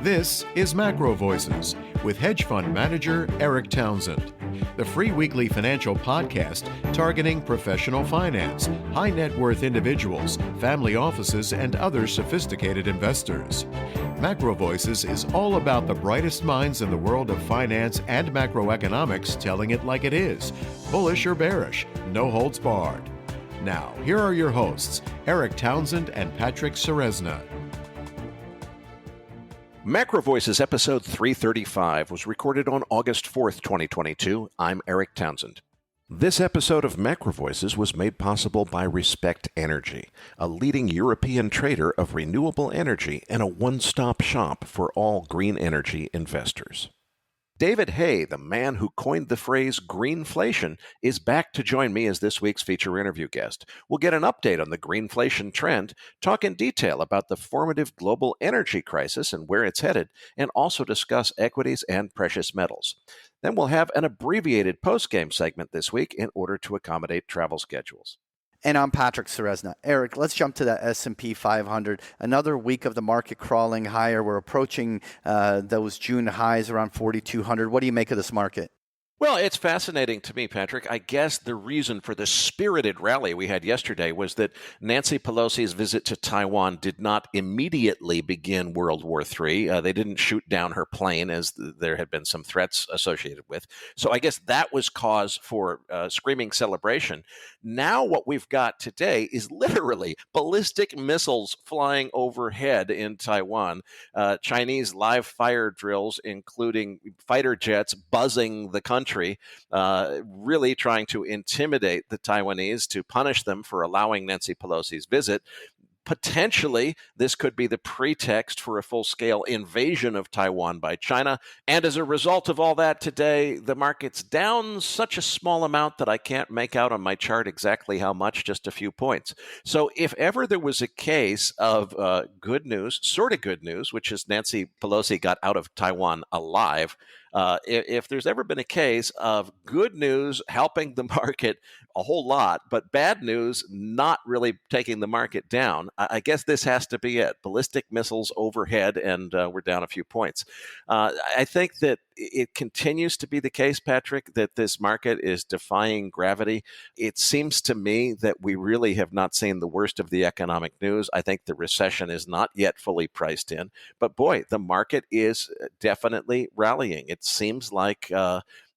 This is MacroVoices with hedge fund manager Erik Townsend, the free weekly financial podcast targeting professional finance, high net worth individuals, family offices, and other sophisticated investors. MacroVoices is all about the brightest minds in the world of finance and macroeconomics telling it like it is, bullish or bearish, no holds barred. Now, here are your hosts, Erik Townsend and Patrick Ceresna. MacroVoices episode 335 was recorded on August 4th, 2022. I'm Erik Townsend. This episode of MacroVoices was made possible by Respect Energy, a leading European trader of renewable energy and a one-stop shop for all green energy investors. David Hay, the man who coined the phrase Greenflation, is back to join me as this week's feature interview guest. We'll get an update on the Greenflation trend, talk in detail about the formative global energy crisis and where it's headed, and also discuss equities and precious metals. Then we'll have an abbreviated postgame segment this week in order to accommodate travel schedules. And I'm Patrick Ceresna. Erik, let's jump to the S&P 500. Another week of the market crawling higher. We're approaching those June highs around 4,200. What do you make of this market? Well, it's fascinating to me, Patrick. I guess the reason for the spirited rally we had yesterday was that Nancy Pelosi's visit to Taiwan did not immediately begin World War III. They didn't shoot down her plane, as there had been some threats associated with. So I guess that was cause for screaming celebration. Now what we've got today is literally ballistic missiles flying overhead in Taiwan, Chinese live fire drills, including fighter jets buzzing the country, really trying to intimidate the Taiwanese to punish them for allowing Nancy Pelosi's visit. Potentially, this could be the pretext for a full-scale invasion of Taiwan by China. And as a result of all that today, the market's down such a small amount that I can't make out on my chart exactly how much, just a few points. So if ever there was a case of good news, sort of good news, which is Nancy Pelosi got out of Taiwan alive, if there's ever been a case of good news helping the market a whole lot, but bad news not really taking the market down, I guess this has to be it. Ballistic missiles overhead, and we're down a few points. I think that it continues to be the case, Patrick, that this market is defying gravity. It seems to me that we really have not seen the worst of the economic news. I think the recession is not yet fully priced in. But boy, the market is definitely rallying. It seems like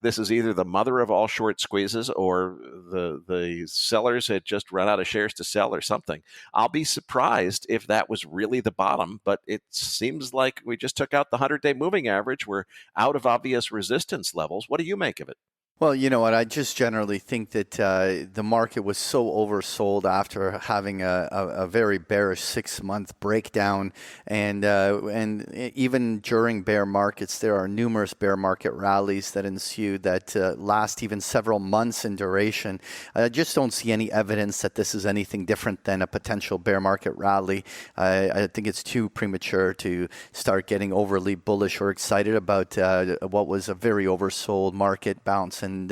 this is either the mother of all short squeezes or the sellers had just run out of shares to sell or something. I'll be surprised if that was really the bottom, but it seems like we just took out the 100-day moving average. We're out of obvious resistance levels. What do you make of it? Well, you know what? I just generally think that the market was so oversold after having a very bearish 6-month breakdown, and even during bear markets, there are numerous bear market rallies that ensue that last even several months in duration. I just don't see any evidence that this is anything different than a potential bear market rally. I think it's too premature to start getting overly bullish or excited about what was a very oversold market bounce. And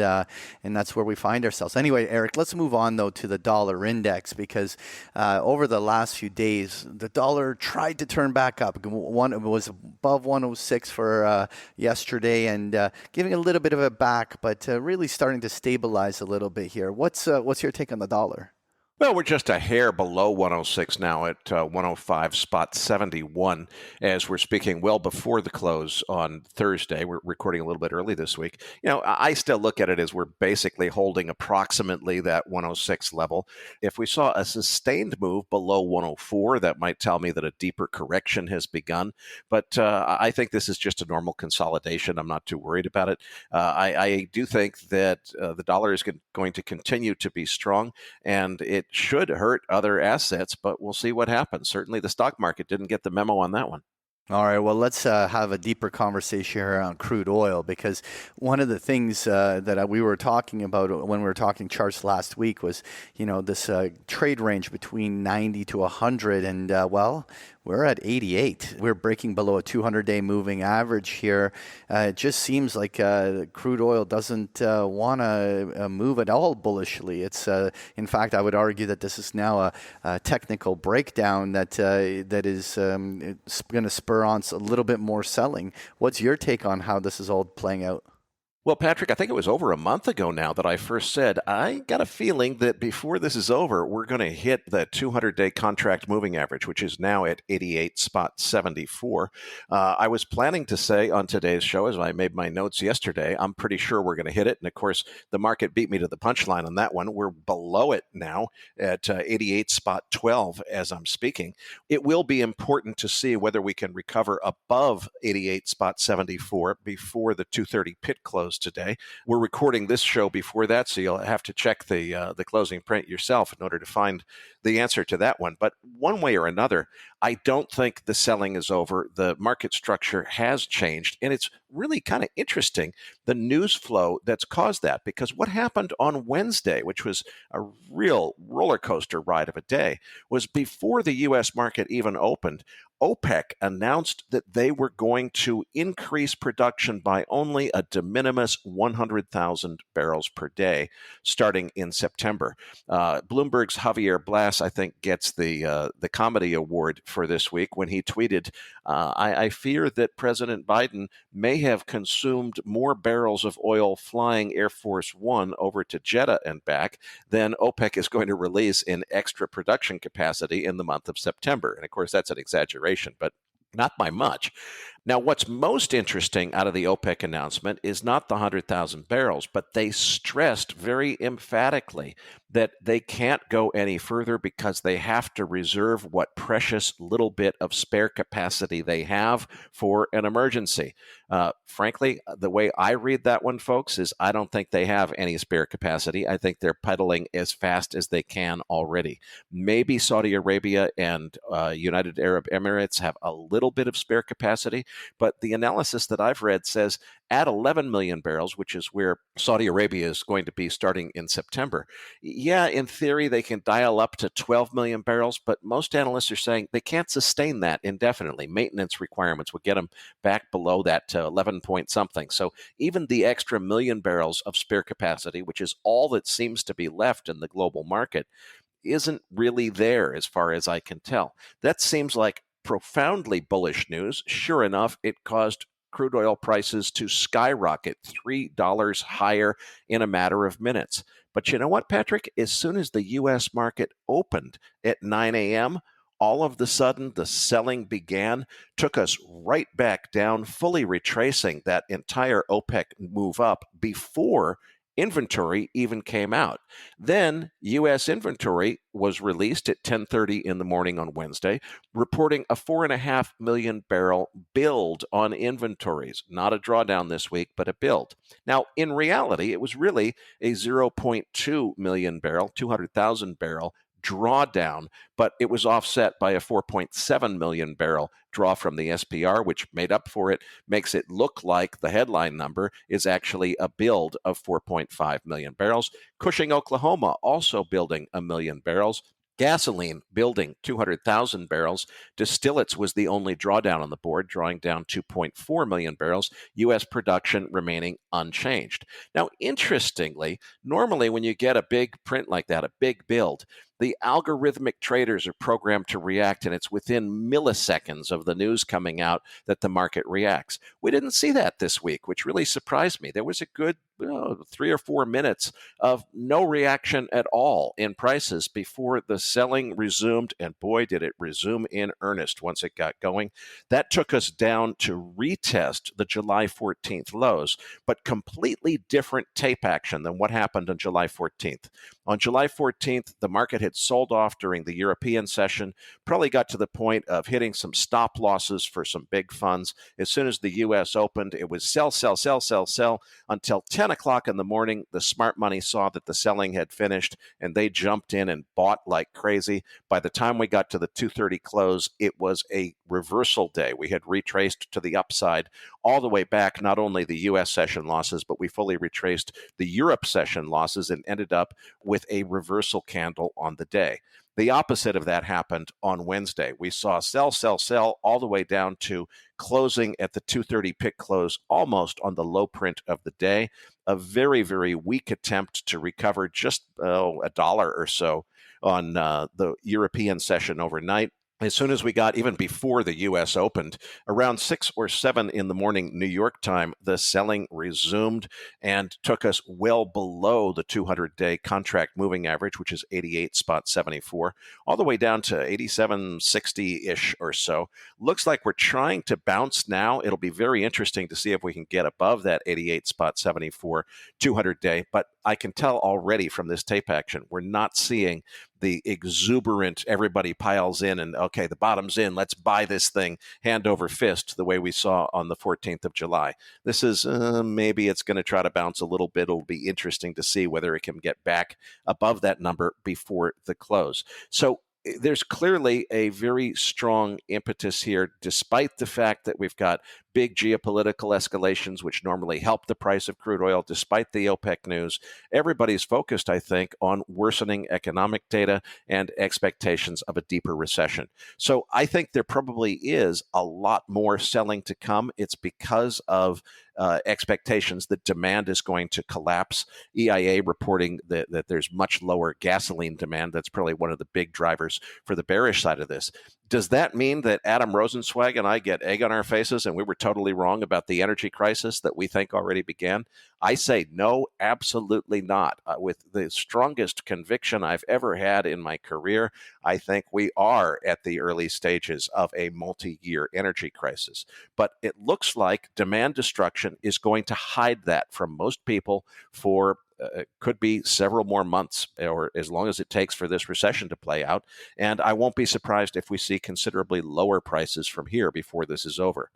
that's where we find ourselves. Anyway, Erik, let's move on, though, to the dollar index, because over the last few days, the dollar tried to turn back up. It was above 106 for yesterday and giving a little bit of a back, but really starting to stabilize a little bit here. What's your take on the dollar? Well, we're just a hair below 106 now at 105.71 as we're speaking well before the close on Thursday. We're recording a little bit early this week. You know, I still look at it as we're basically holding approximately that 106 level. If we saw a sustained move below 104, that might tell me that a deeper correction has begun. But I think this is just a normal consolidation. I'm not too worried about it. I do think that the dollar is going to continue to be strong, and it should hurt other assets, but we'll see what happens. Certainly the stock market didn't get the memo on that one. All right, well, let's have a deeper conversation here on crude oil, because one of the things that we were talking about when we were talking charts last week was, you know, this trade range between 90 to 100. And, well, We're at 88. We're breaking below a 200-day moving average here. It just seems like crude oil doesn't want to move at all bullishly. It's, in fact, I would argue that this is now a technical breakdown that is going to spur on a little bit more selling. What's your take on how this is all playing out? Well, Patrick, I think it was over a month ago now that I first said, I got a feeling that before this is over, we're going to hit the 200-day contract moving average, which is now at 88.74. I was planning to say on today's show, as I made my notes yesterday, I'm pretty sure we're going to hit it. And of course, the market beat me to the punchline on that one. We're below it now at 88.12 as I'm speaking. It will be important to see whether we can recover above 88.74 before the 2:30 pit close today. We're recording this show before that, so you'll have to check the closing print yourself in order to find the answer to that one. But one way or another, I don't think the selling is over. The market structure has changed, and it's really kind of interesting, the news flow that's caused that, because what happened on Wednesday, which was a real roller coaster ride of a day, was before the U.S. market even opened, OPEC announced that they were going to increase production by only a de minimis 100,000 barrels per day starting in September. Bloomberg's Javier Blas, I think, gets the comedy award for this week when he tweeted, I fear that President Biden may have consumed more barrels of oil flying Air Force One over to Jeddah and back than OPEC is going to release in extra production capacity in the month of September. And of course, that's an exaggeration, but not by much. Now, what's most interesting out of the OPEC announcement is not the 100,000 barrels, but they stressed very emphatically that they can't go any further because they have to reserve what precious little bit of spare capacity they have for an emergency. Frankly, the way I read that one, folks, is I don't think they have any spare capacity. I think they're pedaling as fast as they can already. Maybe Saudi Arabia and United Arab Emirates have a little bit of spare capacity, but the analysis that I've read says at 11 million barrels, which is where Saudi Arabia is going to be starting in September, yeah, in theory, they can dial up to 12 million barrels, but most analysts are saying they can't sustain that indefinitely. Maintenance requirements will get them back below that 11 point something. So even the extra million barrels of spare capacity, which is all that seems to be left in the global market, isn't really there as far as I can tell. That seems like profoundly bullish news. Sure enough, it caused crude oil prices to skyrocket $3 higher in a matter of minutes. But you know what, Patrick? As soon as the U.S. market opened at 9 a.m., all of the sudden the selling began, took us right back down, fully retracing that entire OPEC move up before inventory even came out. Then U.S. inventory was released at 10:30 in the morning on Wednesday, reporting a 4.5 million barrel build on inventories. Not a drawdown this week, but a build. Now, in reality, it was really a 0.2 million barrel, 200,000 barrel drawdown, but it was offset by a 4.7 million barrel draw from the SPR, which made up for it, makes it look like the headline number is actually a build of 4.5 million barrels. Cushing, Oklahoma, also building 1 million barrels. Gasoline building 200,000 barrels. Distillates was the only drawdown on the board, drawing down 2.4 million barrels. U.S. production remaining unchanged. Now, interestingly, normally when you get a big print like that, a big build, the algorithmic traders are programmed to react, and it's within milliseconds of the news coming out that the market reacts. We didn't see that this week, which really surprised me. There was a good 3 or 4 minutes of no reaction at all in prices before the selling resumed, and boy, did it resume in earnest once it got going. That took us down to retest the July 14th lows, but completely different tape action than what happened on July 14th. On July 14th, the market had sold off during the European session, probably got to the point of hitting some stop losses for some big funds. As soon as the U.S. opened, it was sell, sell, sell, sell, sell until 10 o'clock in the morning. The smart money saw that the selling had finished, and they jumped in and bought like crazy. By the time we got to the 2:30 close, it was a reversal day. We had retraced to the upside all the way back, not only the U.S. session losses, but we fully retraced the Europe session losses and ended up with a reversal candle on the day. The opposite of that happened on Wednesday. We saw sell, sell, sell all the way down to closing at the 230 pick close, almost on the low print of the day. A very, very weak attempt to recover just $1 or so on the European session overnight. As soon as we got, even before the U.S. opened, around 6 or 7 in the morning New York time, the selling resumed and took us well below the 200-day contract moving average, which is 88.74, all the way down to 87.60-ish or so. Looks like we're trying to bounce now. It'll be very interesting to see if we can get above that 88.74 200-day, but I can tell already from this tape action, we're not seeing the exuberant, everybody piles in and, okay, the bottom's in, let's buy this thing hand over fist, the way we saw on the 14th of July. This is, maybe it's going to try to bounce a little bit. It'll be interesting to see whether it can get back above that number before the close. So there's clearly a very strong impetus here, despite the fact that we've got big geopolitical escalations, which normally help the price of crude oil, despite the OPEC news. Everybody's focused, I think, on worsening economic data and expectations of a deeper recession. So I think there probably is a lot more selling to come. It's because of expectations that demand is going to collapse. EIA reporting that there's much lower gasoline demand. That's probably one of the big drivers for the bearish side of this. Does that mean that Adam Rosenzweig and I get egg on our faces and we were totally wrong about the energy crisis that we think already began? I say no, absolutely not. With the strongest conviction I've ever had in my career, I think we are at the early stages of a multi-year energy crisis. But it looks like demand destruction is going to hide that from most people for could be several more months, or as long as it takes for this recession to play out. And I won't be surprised if we see considerably lower prices from here before this is over.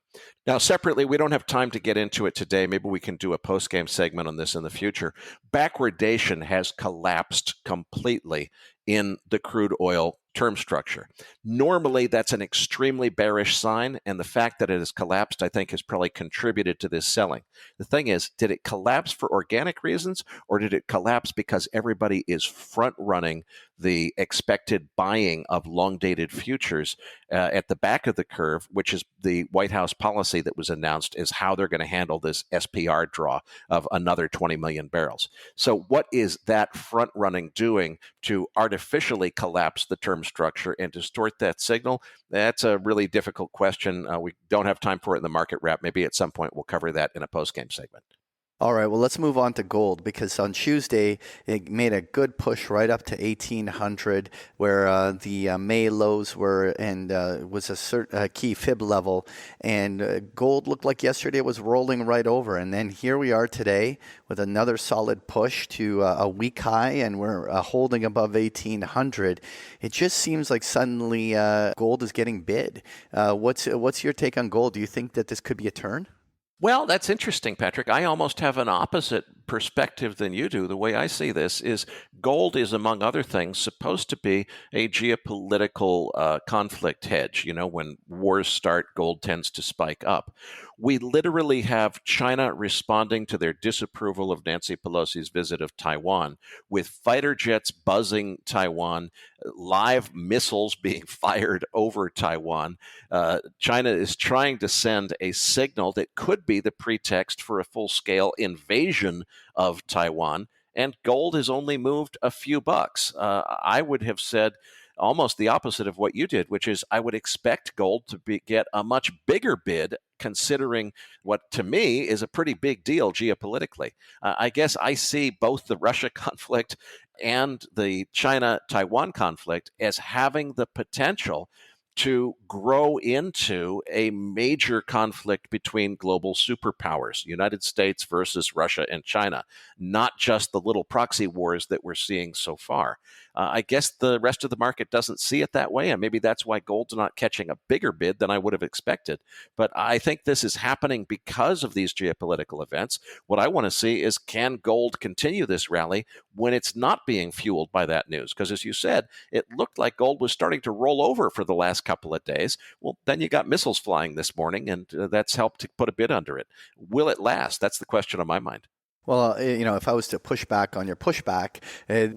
Now, separately, we don't have time to get into it today. Maybe we can do a post-game segment on this in the future. Backwardation has collapsed completely in the crude oil term structure. Normally, that's an extremely bearish sign, and the fact that it has collapsed, I think, has probably contributed to this selling. The thing is, did it collapse for organic reasons, or did it collapse because everybody is front-running the expected buying of long-dated futures at the back of the curve, which is the White House policy that was announced is how they're going to handle this SPR draw of another 20 million barrels. So what is that front-running doing to artificially collapse the term structure and distort that signal? That's a really difficult question. We don't have time for it in the market wrap. Maybe at some point we'll cover that in a post-game segment. All right, well, let's move on to gold, because on Tuesday, it made a good push right up to 1,800, where the May lows were, and was a key fib level. And gold looked like yesterday was rolling right over. And then here we are today with another solid push to a week high, and we're holding above 1,800. It just seems like suddenly gold is getting bid. What's your take on gold? Do you think that this could be a turn? Well, that's interesting, Patrick. I almost have an opposite perspective than you do. The way I see this is gold is, among other things, supposed to be a geopolitical conflict hedge. You know, when wars start, gold tends to spike up. We literally have China responding to their disapproval of Nancy Pelosi's visit of Taiwan, with fighter jets buzzing Taiwan, live missiles being fired over Taiwan. China is trying to send a signal that could be the pretext for a full-scale invasion of Taiwan, and gold has only moved a few bucks. I would have said almost the opposite of what you did, which is I would expect gold to get a much bigger bid, considering what to me is a pretty big deal geopolitically. I guess I see both the Russia conflict and the China-Taiwan conflict as having the potential to grow into a major conflict between global superpowers, United States versus Russia and China, not just the little proxy wars that we're seeing so far. I guess the rest of the market doesn't see it that way, and maybe that's why gold's not catching a bigger bid than I would have expected. But I think this is happening because of these geopolitical events. What I want to see is, can gold continue this rally when it's not being fueled by that news? Because as you said, it looked like gold was starting to roll over for the last couple of days. Well, then you got missiles flying this morning, and that's helped to put a bid under it. Will it last? That's the question on my mind. Well, if I was to push back on your pushback,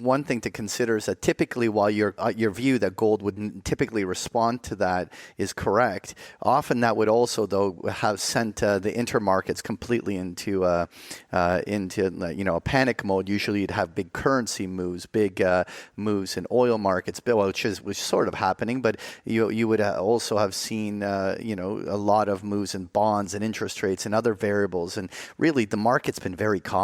one thing to consider is that typically, while your view that gold would typically respond to that is correct, often that would also, though, have sent the intermarkets completely into a panic mode. Usually, you'd have big currency moves, big moves in oil markets, which is sort of happening. But you would also have seen a lot of moves in bonds and interest rates and other variables, and really the market's been very calm.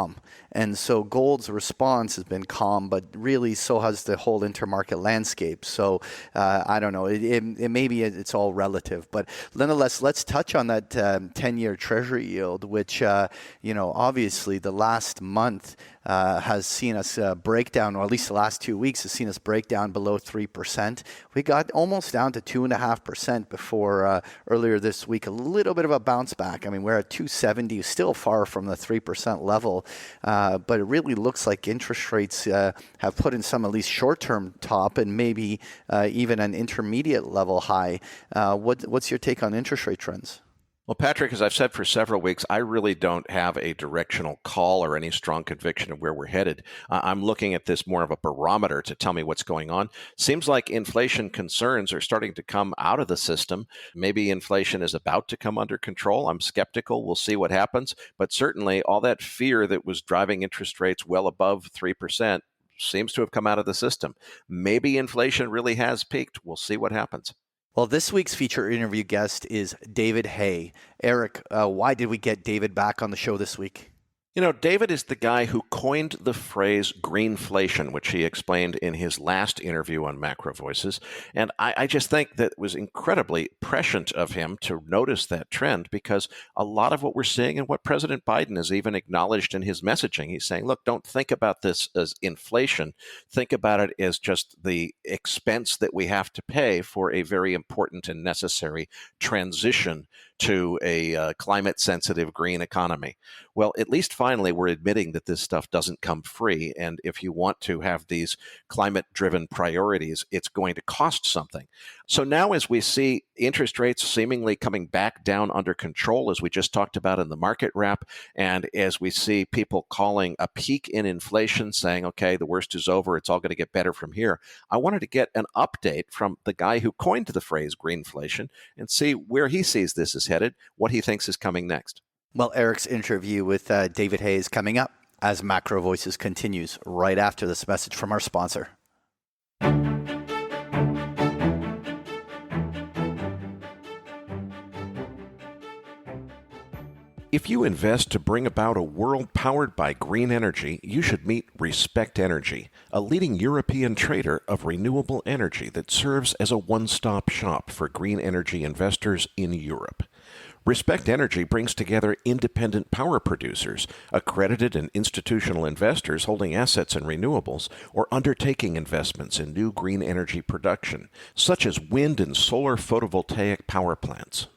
And so gold's response has been calm, but really so has the whole intermarket landscape. So I don't know. It maybe it's all relative, but nonetheless, let's touch on that 10-year Treasury yield, which obviously the last month has seen us break down, or at least the last 2 weeks has seen us break down below 3%. We got almost down to 2.5% before earlier this week. A little bit of a bounce back. I mean, we're at 270, still far from the 3% level, but it really looks like interest rates have put in some at least short-term top and maybe even an intermediate level high. What's your take on interest rate trends? Well, Patrick, as I've said for several weeks, I really don't have a directional call or any strong conviction of where we're headed. I'm looking at this more of a barometer to tell me what's going on. Seems like inflation concerns are starting to come out of the system. Maybe inflation is about to come under control. I'm skeptical. We'll see what happens. But certainly all that fear that was driving interest rates well above 3% seems to have come out of the system. Maybe inflation really has peaked. We'll see what happens. Well, this week's feature interview guest is David Hay. Erik, why did we get David back on the show this week? David is the guy who coined the phrase Greenflation, which he explained in his last interview on MacroVoices. And I just think that it was incredibly prescient of him to notice that trend, because a lot of what we're seeing and what President Biden has even acknowledged in his messaging, he's saying, look, don't think about this as inflation. Think about it as just the expense that we have to pay for a very important and necessary transition to a climate-sensitive green economy. Well, at least finally, we're admitting that this stuff doesn't come free. And if you want to have these climate-driven priorities, it's going to cost something. So now as we see interest rates seemingly coming back down under control, as we just talked about in the market wrap, and as we see people calling a peak in inflation, saying, okay, the worst is over, it's all going to get better from here, I wanted to get an update from the guy who coined the phrase Greenflation and see where he sees this is headed, what he thinks is coming next. Well, Erik's interview with David Hay is coming up as MacroVoices continues right after this message from our sponsor. If you invest to bring about a world powered by green energy, you should meet Respect Energy, a leading European trader of renewable energy that serves as a one-stop shop for green energy investors in Europe. Respect Energy brings together independent power producers, accredited and institutional investors holding assets in renewables, or undertaking investments in new green energy production, such as wind and solar photovoltaic power plants.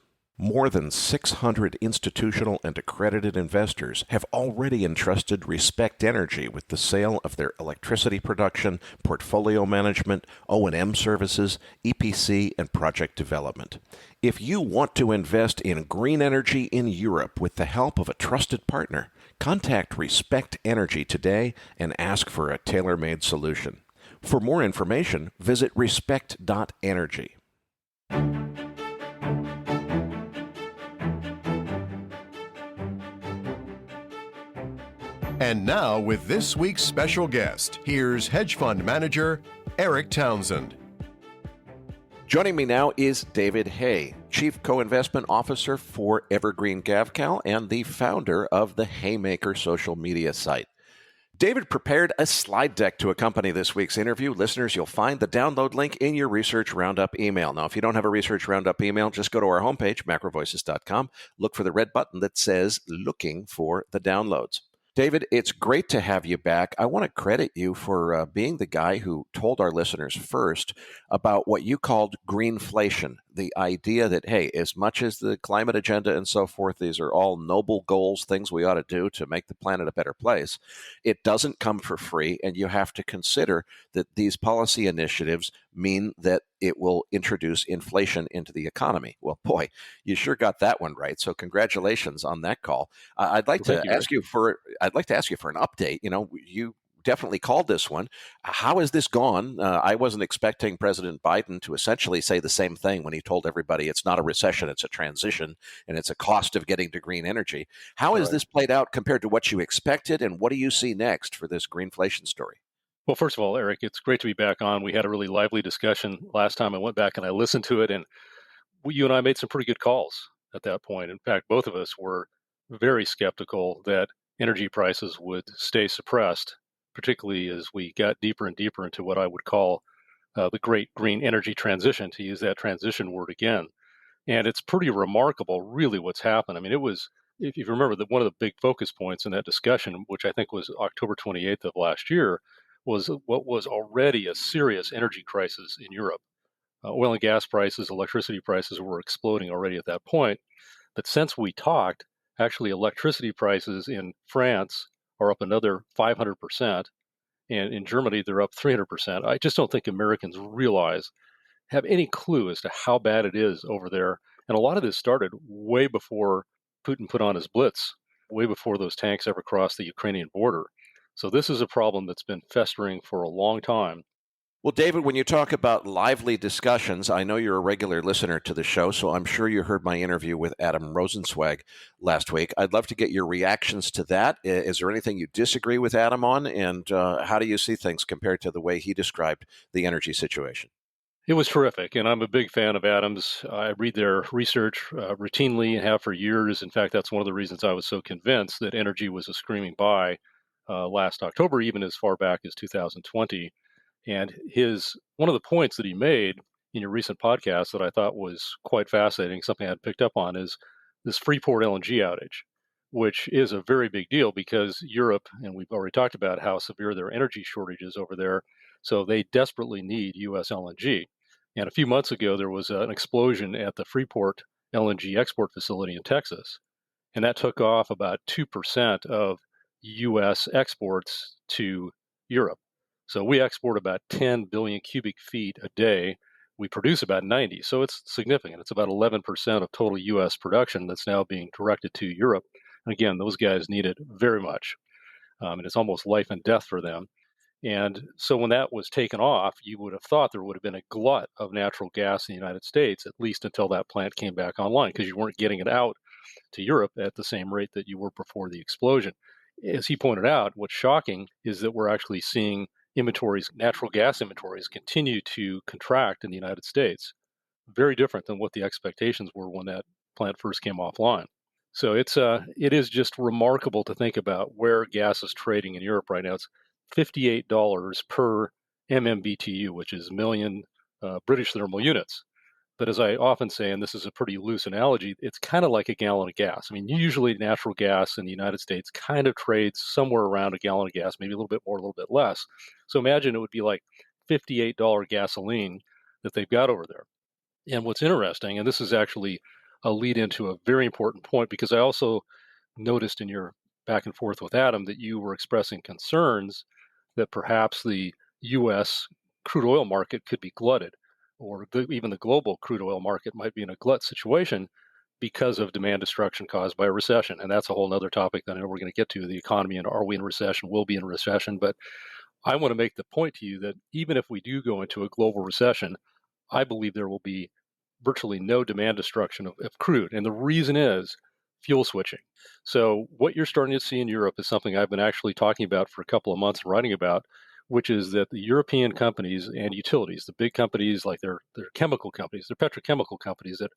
More than 600 institutional and accredited investors have already entrusted Respect Energy with the sale of their electricity production, portfolio management, O&M services, EPC, and project development. If you want to invest in green energy in Europe with the help of a trusted partner, contact Respect Energy today and ask for a tailor-made solution. For more information, visit respect.energy. And now, with this week's special guest, here's hedge fund manager Erik Townsend. Joining me now is David Hay, Chief Co-Investment Officer for Evergreen Gavekal and the founder of the Haymaker social media site. David prepared a slide deck to accompany this week's interview. Listeners, you'll find the download link in your Research Roundup email. Now, if you don't have a Research Roundup email, just go to our homepage, macrovoices.com, look for the red button that says Looking for the Downloads. David, it's great to have you back. I want to credit you for being the guy who told our listeners first about what you called Greenflation, the idea that, hey, as much as the climate agenda and so forth, these are all noble goals, things we ought to do to make the planet a better place. It doesn't come for free, and you have to consider that these policy initiatives mean that it will introduce inflation into the economy. Well, boy, you sure got that one right. So congratulations on that call. I'd like Thank to you, Erik. ask you for an update. You definitely called this one. How has this gone? I wasn't expecting President Biden to essentially say the same thing when he told everybody it's not a recession, it's a transition, and it's a cost of getting to green energy. How has this played out compared to what you expected, and what do you see next for this greenflation story? Well, first of all, Erik, it's great to be back on. We had a really lively discussion last time. I went back and I listened to it, and you and I made some pretty good calls at that point. In fact, both of us were very skeptical that energy prices would stay suppressed, particularly as we got deeper and deeper into what I would call the great green energy transition, to use that transition word again. And it's pretty remarkable, really, what's happened. I mean, it was, if you remember, that one of the big focus points in that discussion, which I think was October 28th of last year, was what was already a serious energy crisis in Europe. Oil and gas prices, electricity prices were exploding already at that point. But since we talked, actually, electricity prices in France are up another 500%. And in Germany, they're up 300%. I just don't think Americans have any clue as to how bad it is over there. And a lot of this started way before Putin put on his blitz, way before those tanks ever crossed the Ukrainian border. So this is a problem that's been festering for a long time. Well, David, when you talk about lively discussions, I know you're a regular listener to the show, so I'm sure you heard my interview with Adam Rosenzweig last week. I'd love to get your reactions to that. Is there anything you disagree with Adam on, and how do you see things compared to the way he described the energy situation? It was terrific, and I'm a big fan of Adams. I read their research routinely and have for years. In fact, that's one of the reasons I was so convinced that energy was a screaming buy last October, even as far back as 2020. And one of the points that he made in your recent podcast that I thought was quite fascinating, something I'd picked up on, is this Freeport LNG outage, which is a very big deal because Europe, and we've already talked about how severe their energy shortages over there, so they desperately need U.S. LNG. And a few months ago, there was an explosion at the Freeport LNG export facility in Texas, and that took off about 2% of U.S. exports to Europe. So we export about 10 billion cubic feet a day. We produce about 90. So it's significant. It's about 11% of total U.S. production that's now being directed to Europe. And again, those guys need it very much. And it's almost life and death for them. And so when that was taken off, you would have thought there would have been a glut of natural gas in the United States, at least until that plant came back online, because you weren't getting it out to Europe at the same rate that you were before the explosion. As he pointed out, what's shocking is that we're actually seeing natural gas inventories, continue to contract in the United States. Very different than what the expectations were when that plant first came offline. So it is just remarkable to think about where gas is trading in Europe right now. It's $58 per MMBTU, which is million British thermal units. But as I often say, and this is a pretty loose analogy, it's kind of like a gallon of gas. I mean, usually natural gas in the United States kind of trades somewhere around a gallon of gas, maybe a little bit more, a little bit less. So imagine it would be like $58 gasoline that they've got over there. And what's interesting, and this is actually a lead into a very important point, because I also noticed in your back and forth with Adam that you were expressing concerns that perhaps the U.S. crude oil market could be glutted, or even the global crude oil market might be in a glut situation because of demand destruction caused by a recession. And that's a whole other topic that I know we're going to get to, the economy, and are we in recession, will be in recession. But I want to make the point to you that even if we do go into a global recession, I believe there will be virtually no demand destruction of crude. And the reason is fuel switching. So what you're starting to see in Europe is something I've been actually talking about for a couple of months and writing about, which is that the European companies and utilities, the big companies like their chemical companies, their petrochemical companies that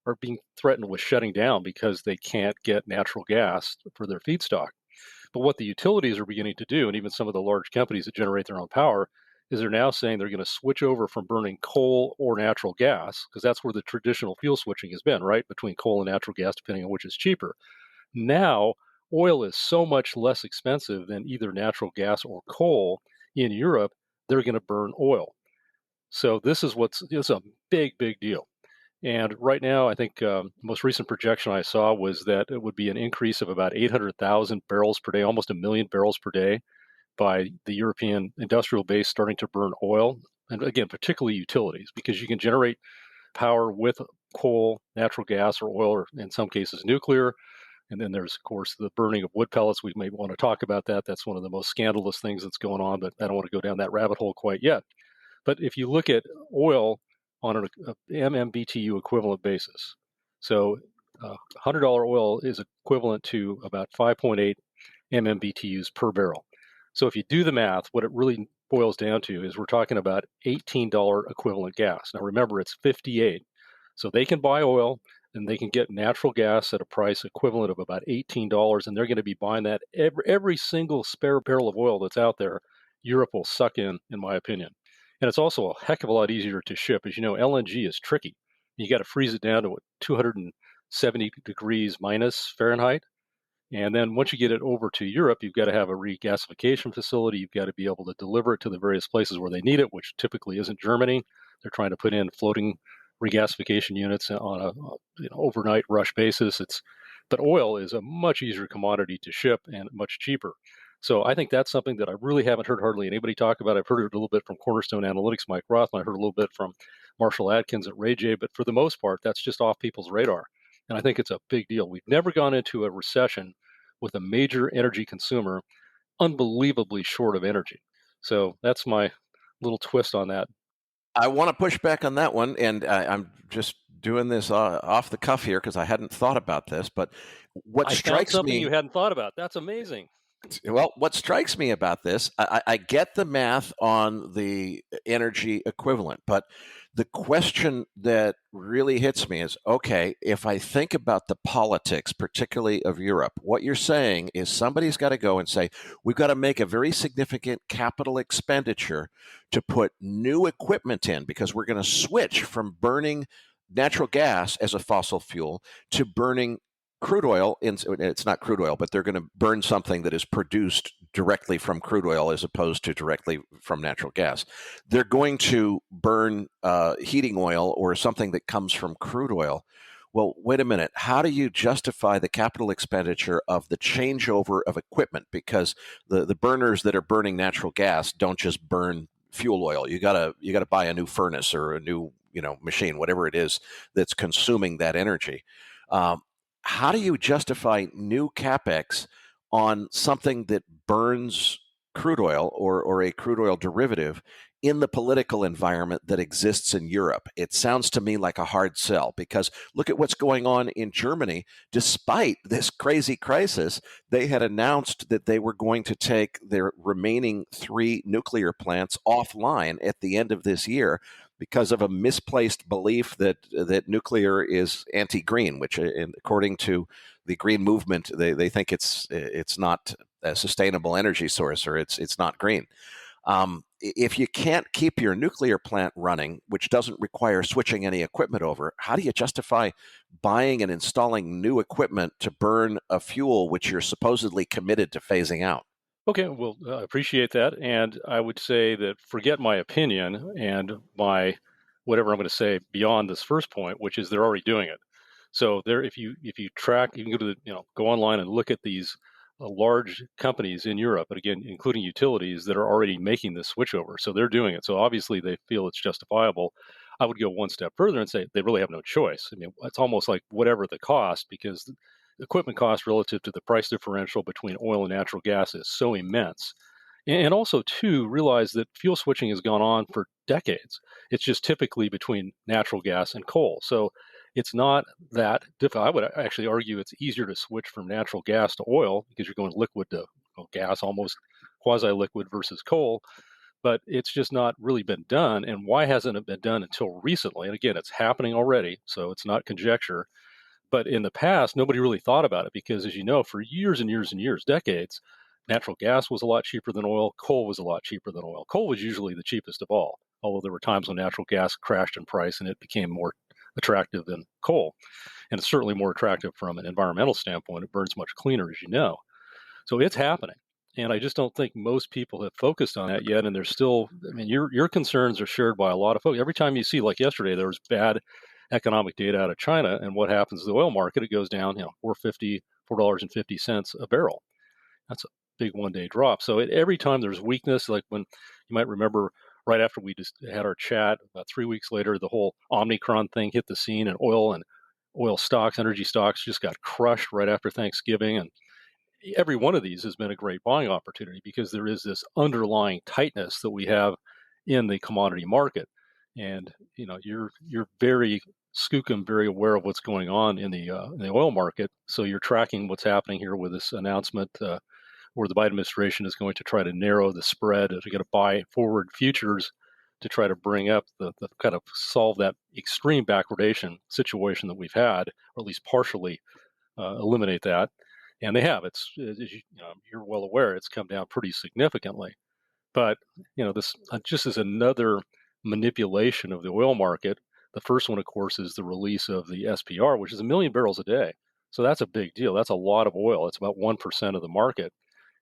are being threatened with shutting down because they can't get natural gas for their feedstock. But what the utilities are beginning to do, and even some of the large companies that generate their own power, is they're now saying they're going to switch over from burning coal or natural gas, because that's where the traditional fuel switching has been, right? Between coal and natural gas, depending on which is cheaper. Now, oil is so much less expensive than either natural gas or coal in Europe, they're going to burn oil. So this is it's a big, big deal. And right now, I think most recent projection I saw was that it would be an increase of about 800,000 barrels per day, almost a million barrels per day, by the European industrial base starting to burn oil. And again, particularly utilities, because you can generate power with coal, natural gas, or oil, or in some cases, nuclear. And then there's, of course, the burning of wood pellets. We may want to talk about that. That's one of the most scandalous things that's going on, but I don't want to go down that rabbit hole quite yet. But if you look at oil on an MMBTU equivalent basis, so $100 oil is equivalent to about 5.8 MMBTUs per barrel. So if you do the math, what it really boils down to is we're talking about $18 equivalent gas. Now remember, it's 58. So they can buy oil and they can get natural gas at a price equivalent of about $18, and they're going to be buying that every single spare barrel of oil that's out there. Europe will suck in my opinion. And it's also a heck of a lot easier to ship. As you know, LNG is tricky. You got to freeze it down to 270 degrees minus Fahrenheit. And then once you get it over to Europe, you've got to have a regasification facility. You've got to be able to deliver it to the various places where they need it, which typically isn't Germany. They're trying to put in floating regasification units on a overnight rush basis. But oil is a much easier commodity to ship and much cheaper. So I think that's something that I really haven't heard hardly anybody talk about. I've heard it a little bit from Cornerstone Analytics, Mike Rothman. I heard a little bit from Marshall Adkins at RayJ, but for the most part, that's just off people's radar. And I think it's a big deal. We've never gone into a recession with a major energy consumer unbelievably short of energy. So that's my little twist on that. I want to push back on that one, and I'm just doing this off the cuff here because I hadn't thought about this. But what I strikes found something me, you hadn't thought about. That's amazing. well, what strikes me about this, I get the math on the energy equivalent, but the question that really hits me is, okay, if I think about the politics, particularly of Europe, what you're saying is somebody's got to go and say, we've got to make a very significant capital expenditure to put new equipment in because we're going to switch from burning natural gas as a fossil fuel to burning crude oil. It's not crude oil, but they're going to burn something that is produced directly from crude oil as opposed to directly from natural gas. They're going to burn heating oil or something that comes from crude oil. Well, wait a minute. How do you justify the capital expenditure of the changeover of equipment? Because the burners that are burning natural gas don't just burn fuel oil. You gotta buy a new furnace or a new machine, whatever it is that's consuming that energy. How do you justify new capex on something that burns crude oil or a crude oil derivative in the political environment that exists in Europe? It sounds to me like a hard sell because look at what's going on in Germany. Despite this crazy crisis, they had announced that they were going to take their remaining 3 nuclear plants offline at the end of this year because of a misplaced belief that nuclear is anti-green, which, according to the green movement, they think it's not a sustainable energy source or it's not green. If you can't keep your nuclear plant running, which doesn't require switching any equipment over, how do you justify buying and installing new equipment to burn a fuel which you're supposedly committed to phasing out? Okay, well, I appreciate that. And I would say that forget my opinion and my whatever I'm going to say beyond this first point, which is they're already doing it. So there, if you track, you can go to go online and look at these large companies in Europe, but again, including utilities that are already making this switchover. So they're doing it. So obviously they feel it's justifiable. I would go one step further and say they really have no choice. I mean, it's almost like whatever the cost, because equipment cost relative to the price differential between oil and natural gas is so immense. And also, too, realize that fuel switching has gone on for decades. It's just typically between natural gas and coal. So it's not that difficult. I would actually argue it's easier to switch from natural gas to oil because you're going liquid to gas, almost quasi-liquid versus coal. But it's just not really been done. And why hasn't it been done until recently? And again, it's happening already, so it's not conjecture. But in the past, nobody really thought about it because, as you know, for years and years and years, decades, natural gas was a lot cheaper than oil. Coal was a lot cheaper than oil. Coal was usually the cheapest of all, although there were times when natural gas crashed in price and it became more attractive than coal. And it's certainly more attractive from an environmental standpoint. It burns much cleaner, as you know. So it's happening. And I just don't think most people have focused on that yet. And there's still, I mean, your concerns are shared by a lot of folks. Every time you see, like yesterday, there was bad economic data out of China, and what happens to the oil market? It goes down, $4.50 a barrel. That's a big one-day drop. So every time there's weakness, like when you might remember right after we just had our chat, about 3 weeks later, the whole Omicron thing hit the scene, and oil stocks, energy stocks just got crushed right after Thanksgiving. And every one of these has been a great buying opportunity because there is this underlying tightness that we have in the commodity market. And you're very skookum, very aware of what's going on in the oil market. So you're tracking what's happening here with this announcement where the Biden administration is going to try to narrow the spread to get a buy forward futures to try to bring up the kind of solve that extreme backwardation situation that we've had, or at least partially eliminate that. And they have. It's as you're well aware, it's come down pretty significantly. But this just is another manipulation of the oil market. The first one, of course, is the release of the SPR, which is 1 million barrels a day. So that's a big deal. That's a lot of oil. It's about 1% of the market.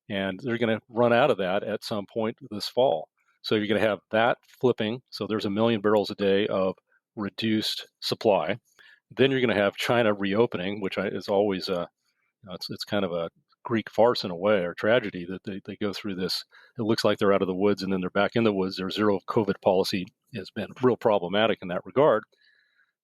And they're going to run out of that at some point this fall. So you're going to have that flipping. So there's 1 million barrels a day of reduced supply. Then you're going to have China reopening, which is always it's kind of a Greek farce in a way, or tragedy, that they go through this. It looks like they're out of the woods, and then they're back in the woods. Their zero COVID policy has been real problematic in that regard.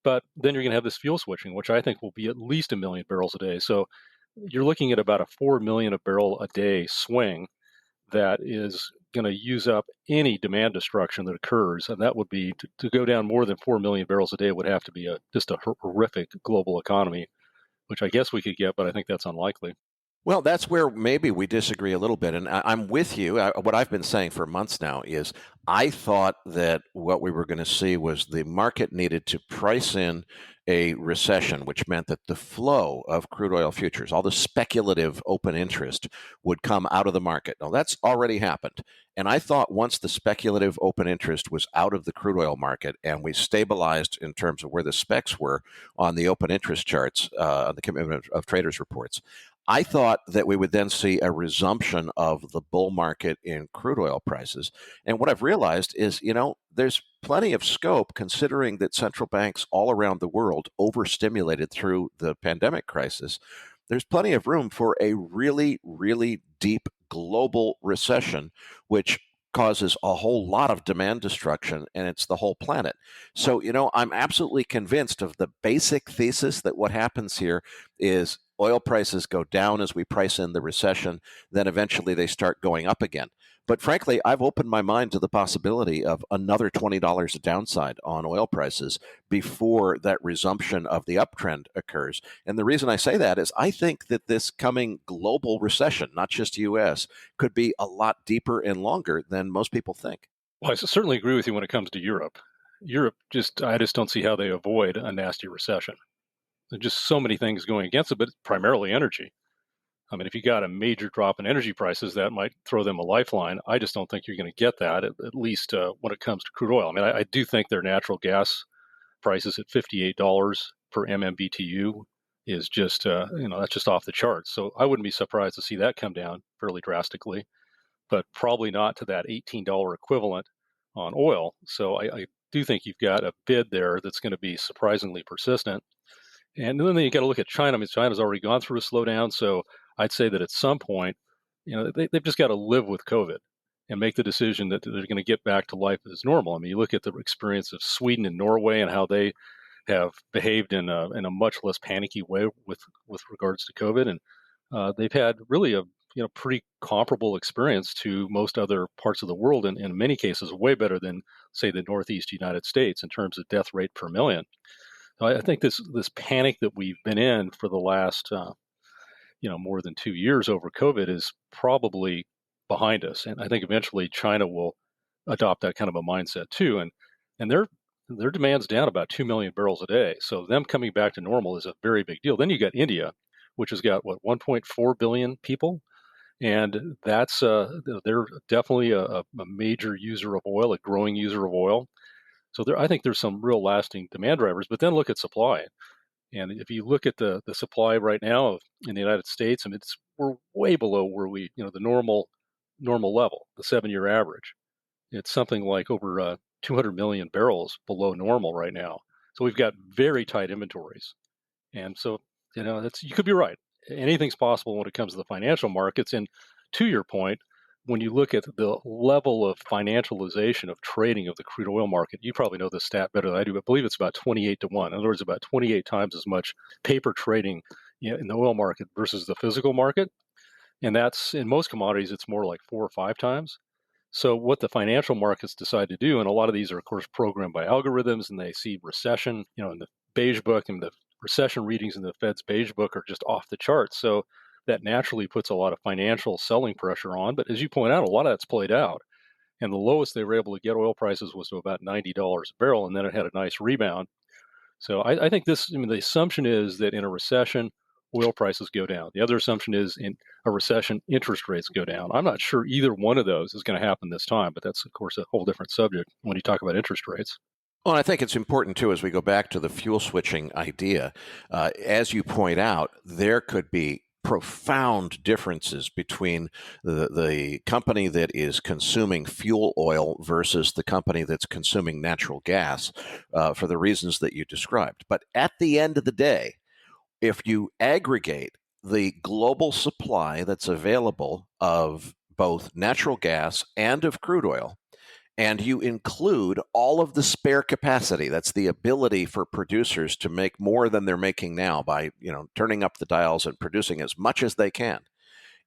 But then you're going to have this fuel switching, which I think will be at least 1 million barrels a day. So you're looking at about a 4 million a barrel a day swing that is going to use up any demand destruction that occurs. And that would be to go down more than 4 million barrels a day would have to be just a horrific global economy, which I guess we could get, but I think that's unlikely. Well, that's where maybe we disagree a little bit. And I'm with you. What I've been saying for months now is I thought that what we were going to see was the market needed to price in a recession, which meant that the flow of crude oil futures, all the speculative open interest, would come out of the market. Now, that's already happened. And I thought once the speculative open interest was out of the crude oil market and we stabilized in terms of where the specs were on the open interest charts, on the commitment of traders reports, I thought that we would then see a resumption of the bull market in crude oil prices. And what I've realized is, there's plenty of scope considering that central banks all around the world overstimulated through the pandemic crisis. There's plenty of room for a really, really deep global recession, which causes a whole lot of demand destruction, and it's the whole planet. So, I'm absolutely convinced of the basic thesis that what happens here is oil prices go down as we price in the recession, then eventually they start going up again. But frankly, I've opened my mind to the possibility of another $20 a downside on oil prices before that resumption of the uptrend occurs. And the reason I say that is I think that this coming global recession, not just U.S., could be a lot deeper and longer than most people think. Well, I certainly agree with you when it comes to Europe. I just don't see how they avoid a nasty recession. There's just so many things going against it, but primarily energy. I mean, if you got a major drop in energy prices, that might throw them a lifeline. I just don't think you're going to get that, at least when it comes to crude oil. I mean, I do think their natural gas prices at $58 per MMBTU is just, that's just off the charts. So I wouldn't be surprised to see that come down fairly drastically, but probably not to that $18 equivalent on oil. So I do think you've got a bid there that's going to be surprisingly persistent. And then you got to look at China. I mean, China's already gone through a slowdown. So I'd say that at some point, they've just got to live with COVID and make the decision that they're going to get back to life as normal. I mean, you look at the experience of Sweden and Norway and how they have behaved in a much less panicky way with regards to COVID, and they've had really a pretty comparable experience to most other parts of the world, and in many cases, way better than, say, the Northeast United States in terms of death rate per million. I think this panic that we've been in for the last more than 2 years over COVID is probably behind us, and I think eventually China will adopt that kind of a mindset too, and their demand's down about 2 million barrels a day, so them coming back to normal is a very big deal. Then you got India, which has got 1.4 billion people, and that's they're definitely a major user of oil, a growing user of oil. So I think there's some real lasting demand drivers. But then look at supply. And if you look at the supply right now in the United States, I mean, we're way below where the normal level, the 7-year average. It's something like over 200 million barrels below normal right now. So we've got very tight inventories. And so, you could be right. Anything's possible when it comes to the financial markets. And to your point, when you look at the level of financialization of trading of the crude oil market, you probably know this stat better than I do, but I believe it's about 28 to 1. In other words, about 28 times as much paper trading in the oil market versus the physical market. And that's in most commodities, it's more like 4 or 5 times. So what the financial markets decide to do, and a lot of these are, of course, programmed by algorithms, and they see recession, in the beige book, and the recession readings in the Fed's beige book are just off the charts. So that naturally puts a lot of financial selling pressure on. But as you point out, a lot of that's played out. And the lowest they were able to get oil prices was to about $90 a barrel, and then it had a nice rebound. So I think the assumption is that in a recession, oil prices go down. The other assumption is in a recession, interest rates go down. I'm not sure either one of those is going to happen this time, but that's, of course, a whole different subject when you talk about interest rates. Well, I think it's important, too, as we go back to the fuel switching idea. As you point out, there could be profound differences between the company that is consuming fuel oil versus the company that's consuming natural gas for the reasons that you described. But at the end of the day, if you aggregate the global supply that's available of both natural gas and of crude oil, and you include all of the spare capacity, that's the ability for producers to make more than they're making now by, turning up the dials and producing as much as they can,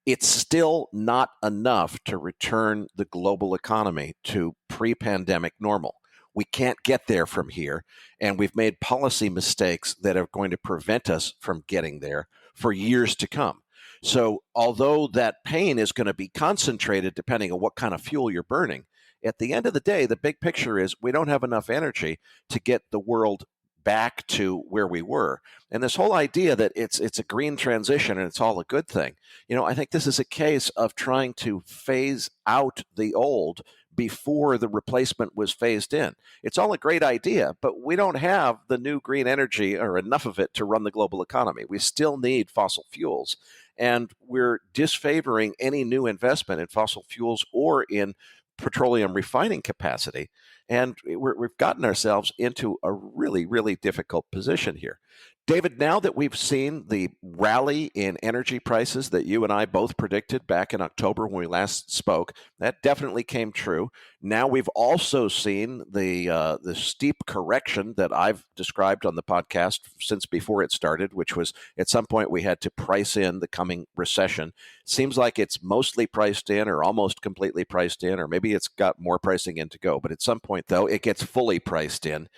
it's still not enough to return the global economy to pre-pandemic normal. We can't get there from here, and we've made policy mistakes that are going to prevent us from getting there for years to come. So although that pain is going to be concentrated depending on what kind of fuel you're burning, at the end of the day, the big picture is we don't have enough energy to get the world back to where we were. And this whole idea that it's a green transition and it's all a good thing, I think this is a case of trying to phase out the old before the replacement was phased in. It's all a great idea, but we don't have the new green energy or enough of it to run the global economy. We still need fossil fuels, and we're disfavoring any new investment in fossil fuels or in petroleum refining capacity. And we've gotten ourselves into a really, really difficult position here. David, now that we've seen the rally in energy prices that you and I both predicted back in October when we last spoke, that definitely came true. Now we've also seen the steep correction that I've described on the podcast since before it started, which was at some point we had to price in the coming recession. Seems like it's mostly priced in or almost completely priced in, or maybe it's got more pricing in to go. But at some point, though, it gets fully priced in.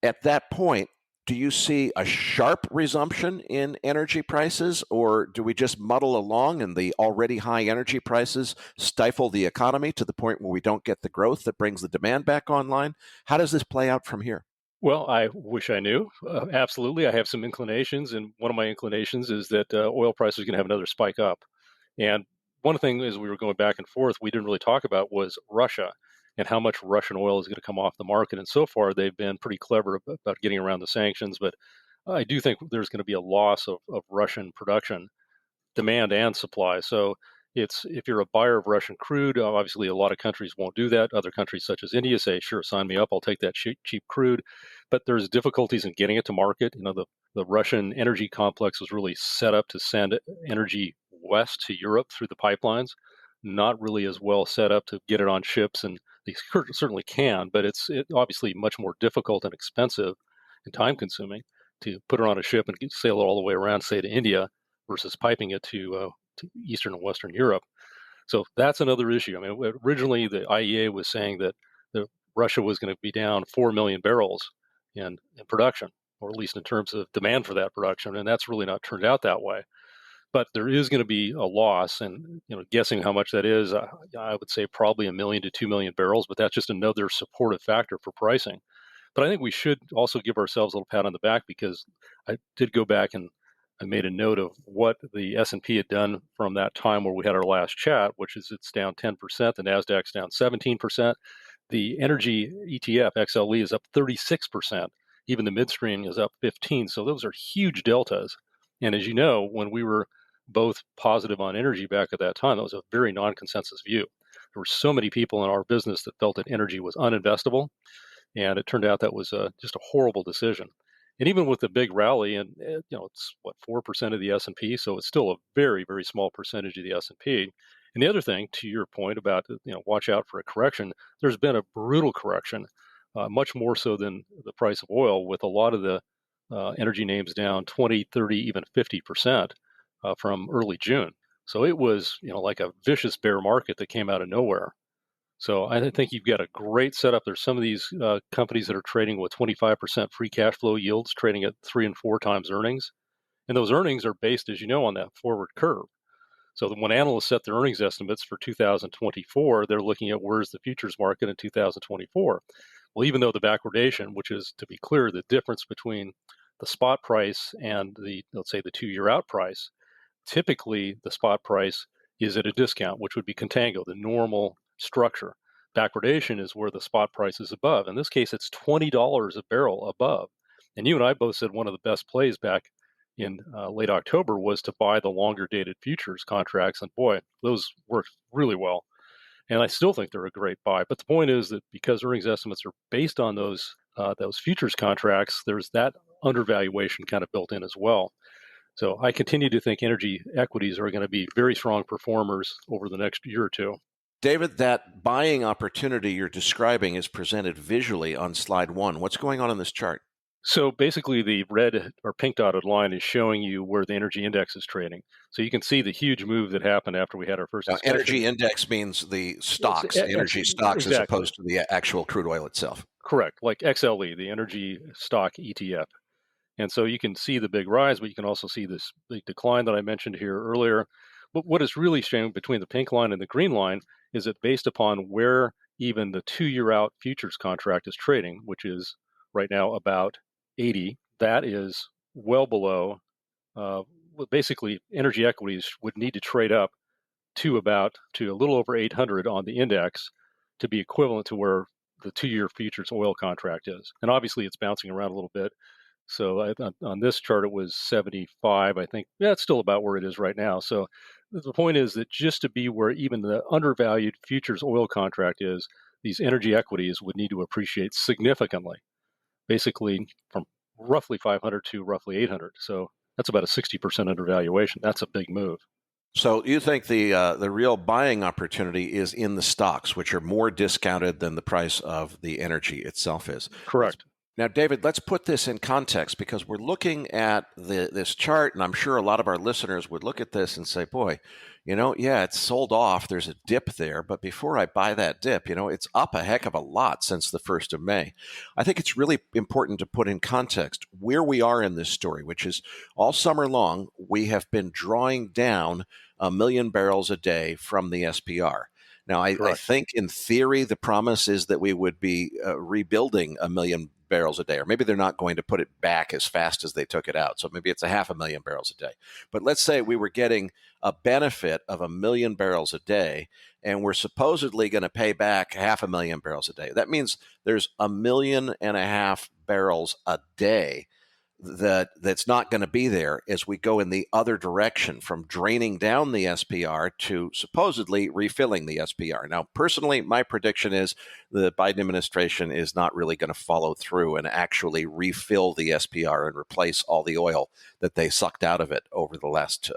At that point, do you see a sharp resumption in energy prices, or do we just muddle along and the already high energy prices stifle the economy to the point where we don't get the growth that brings the demand back online? How does this play out from here? Well, I wish I knew. Absolutely. I have some inclinations, and one of my inclinations is that oil prices are going to have another spike up. And one thing as we were going back and forth, we didn't really talk about was Russia and how much Russian oil is going to come off the market. And so far, they've been pretty clever about getting around the sanctions. But I do think there's going to be a loss of Russian production, demand and supply. So if you're a buyer of Russian crude, obviously a lot of countries won't do that. Other countries such as India say, sure, sign me up, I'll take that cheap crude. But there's difficulties in getting it to market. The Russian energy complex was really set up to send energy west to Europe through the pipelines, not really as well set up to get it on ships, and they certainly can, but it's obviously much more difficult and expensive and time consuming to put it on a ship and sail it all the way around, say, to India versus piping it to Eastern and Western Europe. So that's another issue. I mean, originally the IEA was saying that Russia was going to be down 4 million barrels in production, or at least in terms of demand for that production, and that's really not turned out that way. But there is going to be a loss, and guessing how much that is, I would say probably 1 million to 2 million barrels. But that's just another supportive factor for pricing. But I think we should also give ourselves a little pat on the back, because I did go back and I made a note of what the S&P had done from that time where we had our last chat, which is it's down 10%, the Nasdaq's down 17%, the energy ETF XLE is up 36%, even the midstream is up 15%. So those are huge deltas. And as you know, when we were both positive on energy back at that time, that was a very non-consensus view. There were so many people in our business that felt that energy was uninvestable, and it turned out that was just a horrible decision. And even with the big rally, and it's what 4% of the S&P, so it's still a very, very small percentage of the S&P. And the other thing, to your point about watch out for a correction, there's been a brutal correction, much more so than the price of oil, with a lot of the energy names down 20, 30, even 50% from early June. So it was like a vicious bear market that came out of nowhere. So I think you've got a great setup. There's some of these companies that are trading with 25% free cash flow yields, trading at 3 and 4 times earnings. And those earnings are based, as you know, on that forward curve. So that when analysts set their earnings estimates for 2024, they're looking at where's the futures market in 2024. Well, even though the backwardation, which is, to be clear, the difference between the spot price and let's say the 2-year out price, typically the spot price is at a discount, which would be contango, the normal structure. Backwardation is where the spot price is above. In this case, it's $20 a barrel above. And you and I both said one of the best plays back in late October was to buy the longer dated futures contracts. And boy, those worked really well. And I still think they're a great buy. But the point is that because earnings estimates are based on those futures contracts, there's that undervaluation kind of built in as well. So I continue to think energy equities are going to be very strong performers over the next year or two. David, that buying opportunity you're describing is presented visually on slide 1. What's going on in this chart? So basically, the red or pink dotted line is showing you where the energy index is trading. So you can see the huge move that happened after we had our first discussion. Energy index means the stocks, the energy stocks, exactly, as opposed to the actual crude oil itself. Correct, like XLE, the energy stock ETF. And so you can see the big rise, but you can also see this big decline that I mentioned here earlier. But what is really showing between the pink line and the green line is that based upon where even the 2-year out futures contract is trading, which is right now about 80, that is well below. Basically, energy equities would need to trade up to a little over 800 on the index to be equivalent to where the 2-year futures oil contract is. And obviously, it's bouncing around a little bit. So on this chart, it was 75. I think it's still about where it is right now. So the point is that just to be where even the undervalued futures oil contract is, these energy equities would need to appreciate significantly, basically from roughly 500 to roughly 800. So that's about a 60% undervaluation. That's a big move. So you think the real buying opportunity is in the stocks, which are more discounted than the price of the energy itself is? Correct. Now, David, let's put this in context because we're looking at this chart, and I'm sure a lot of our listeners would look at this and say, boy, it's sold off. There's a dip there. But before I buy that dip, it's up a heck of a lot since the 1st of May. I think it's really important to put in context where we are in this story, which is all summer long, we have been drawing down 1 million barrels a day from the SPR. Now, I think in theory, the promise is that we would be rebuilding 1 million barrels a day, or maybe they're not going to put it back as fast as they took it out. So maybe it's 500,000 barrels a day. But let's say we were getting a benefit of 1 million barrels a day, and we're supposedly going to pay back 500,000 barrels a day. That means there's 1.5 million barrels a day that's not going to be there as we go in the other direction from draining down the SPR to supposedly refilling the SPR. Now, personally, my prediction is the Biden administration is not really going to follow through and actually refill the SPR and replace all the oil that they sucked out of it over the last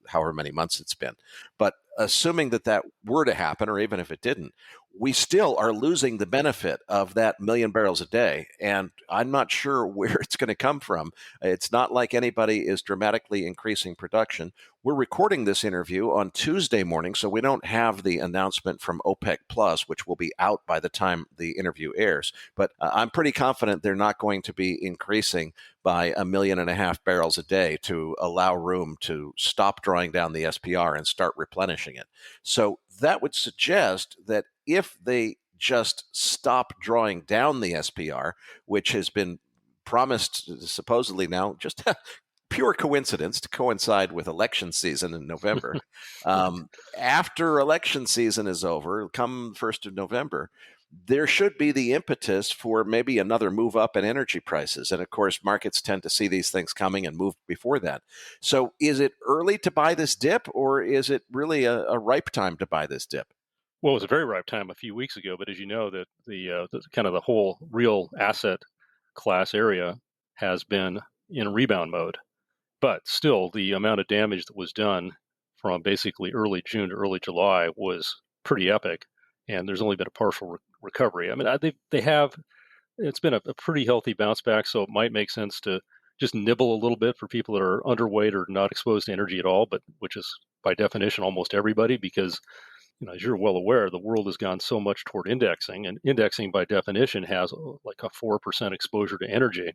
however many months it's been. But assuming that were to happen, or even if it didn't, we still are losing the benefit of that 1 million barrels a day. And I'm not sure where it's going to come from. It's not like anybody is dramatically increasing production. We're recording this interview on Tuesday morning, so we don't have the announcement from OPEC Plus, which will be out by the time the interview airs. But I'm pretty confident they're not going to be increasing by 1.5 million barrels a day to allow room to stop drawing down the SPR and start replenishing it. So that would suggest that if they just stop drawing down the SPR, which has been promised supposedly now, just pure coincidence to coincide with election season in November. After election season is over, come 1st of November, there should be the impetus for maybe another move up in energy prices. And of course, markets tend to see these things coming and move before that. So is it early to buy this dip, or is it really a ripe time to buy this dip? Well, it was a very ripe time a few weeks ago, but as you know, that the kind of the whole real asset class area has been in rebound mode. But still, the amount of damage that was done from basically early June to early July was pretty epic, and there's only been a partial recovery. I mean, they have, it's been a pretty healthy bounce back, so it might make sense to just nibble a little bit for people that are underweight or not exposed to energy at all, but which is by definition almost everybody, because as you're well aware, the world has gone so much toward indexing, and indexing by definition has like a 4% exposure to energy.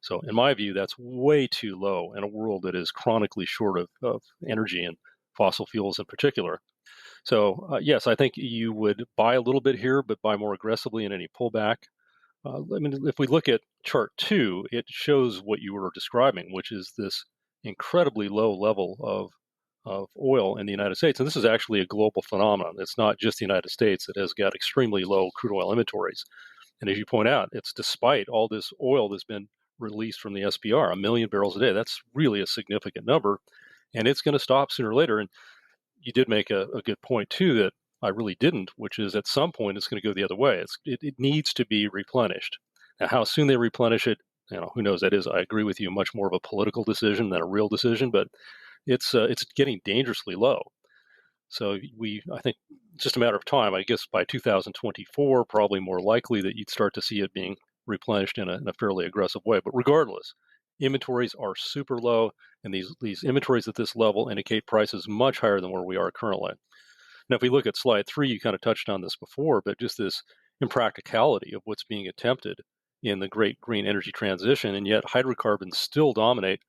So, in my view, that's way too low in a world that is chronically short of energy and fossil fuels in particular. So, yes, I think you would buy a little bit here, but buy more aggressively in any pullback. I mean, if we look at chart 2, it shows what you were describing, which is this incredibly low level of oil in the United States. And this is actually a global phenomenon. It's not just the United States that has got extremely low crude oil inventories. And as you point out, it's despite all this oil that's been released from the SPR, 1 million barrels a day. That's really a significant number, and it's going to stop sooner or later. And you did make a good point, too, that I really didn't, which is at some point it's going to go the other way. It needs to be replenished. Now, how soon they replenish it, who knows? That is, I agree with you, much more of a political decision than a real decision, but it's getting dangerously low. So I think it's just a matter of time. I guess by 2024, probably more likely that you'd start to see it being replenished in a fairly aggressive way. But regardless, inventories are super low, and these inventories at this level indicate prices much higher than where we are currently. Now, if we look at slide 3, you kind of touched on this before, but just this impracticality of what's being attempted in the great green energy transition, and yet hydrocarbons still dominate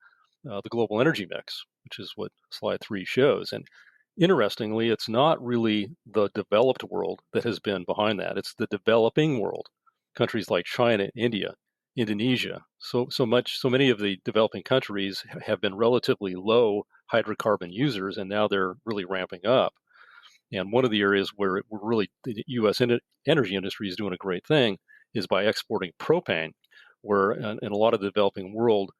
the global energy mix, which is what slide 3 shows. And interestingly, it's not really the developed world that has been behind that. It's the developing world, countries like China, India, Indonesia. So many of the developing countries have been relatively low hydrocarbon users, and now they're really ramping up. And one of the areas where the U.S. energy industry is doing a great thing is by exporting propane, where in a lot of the developing world,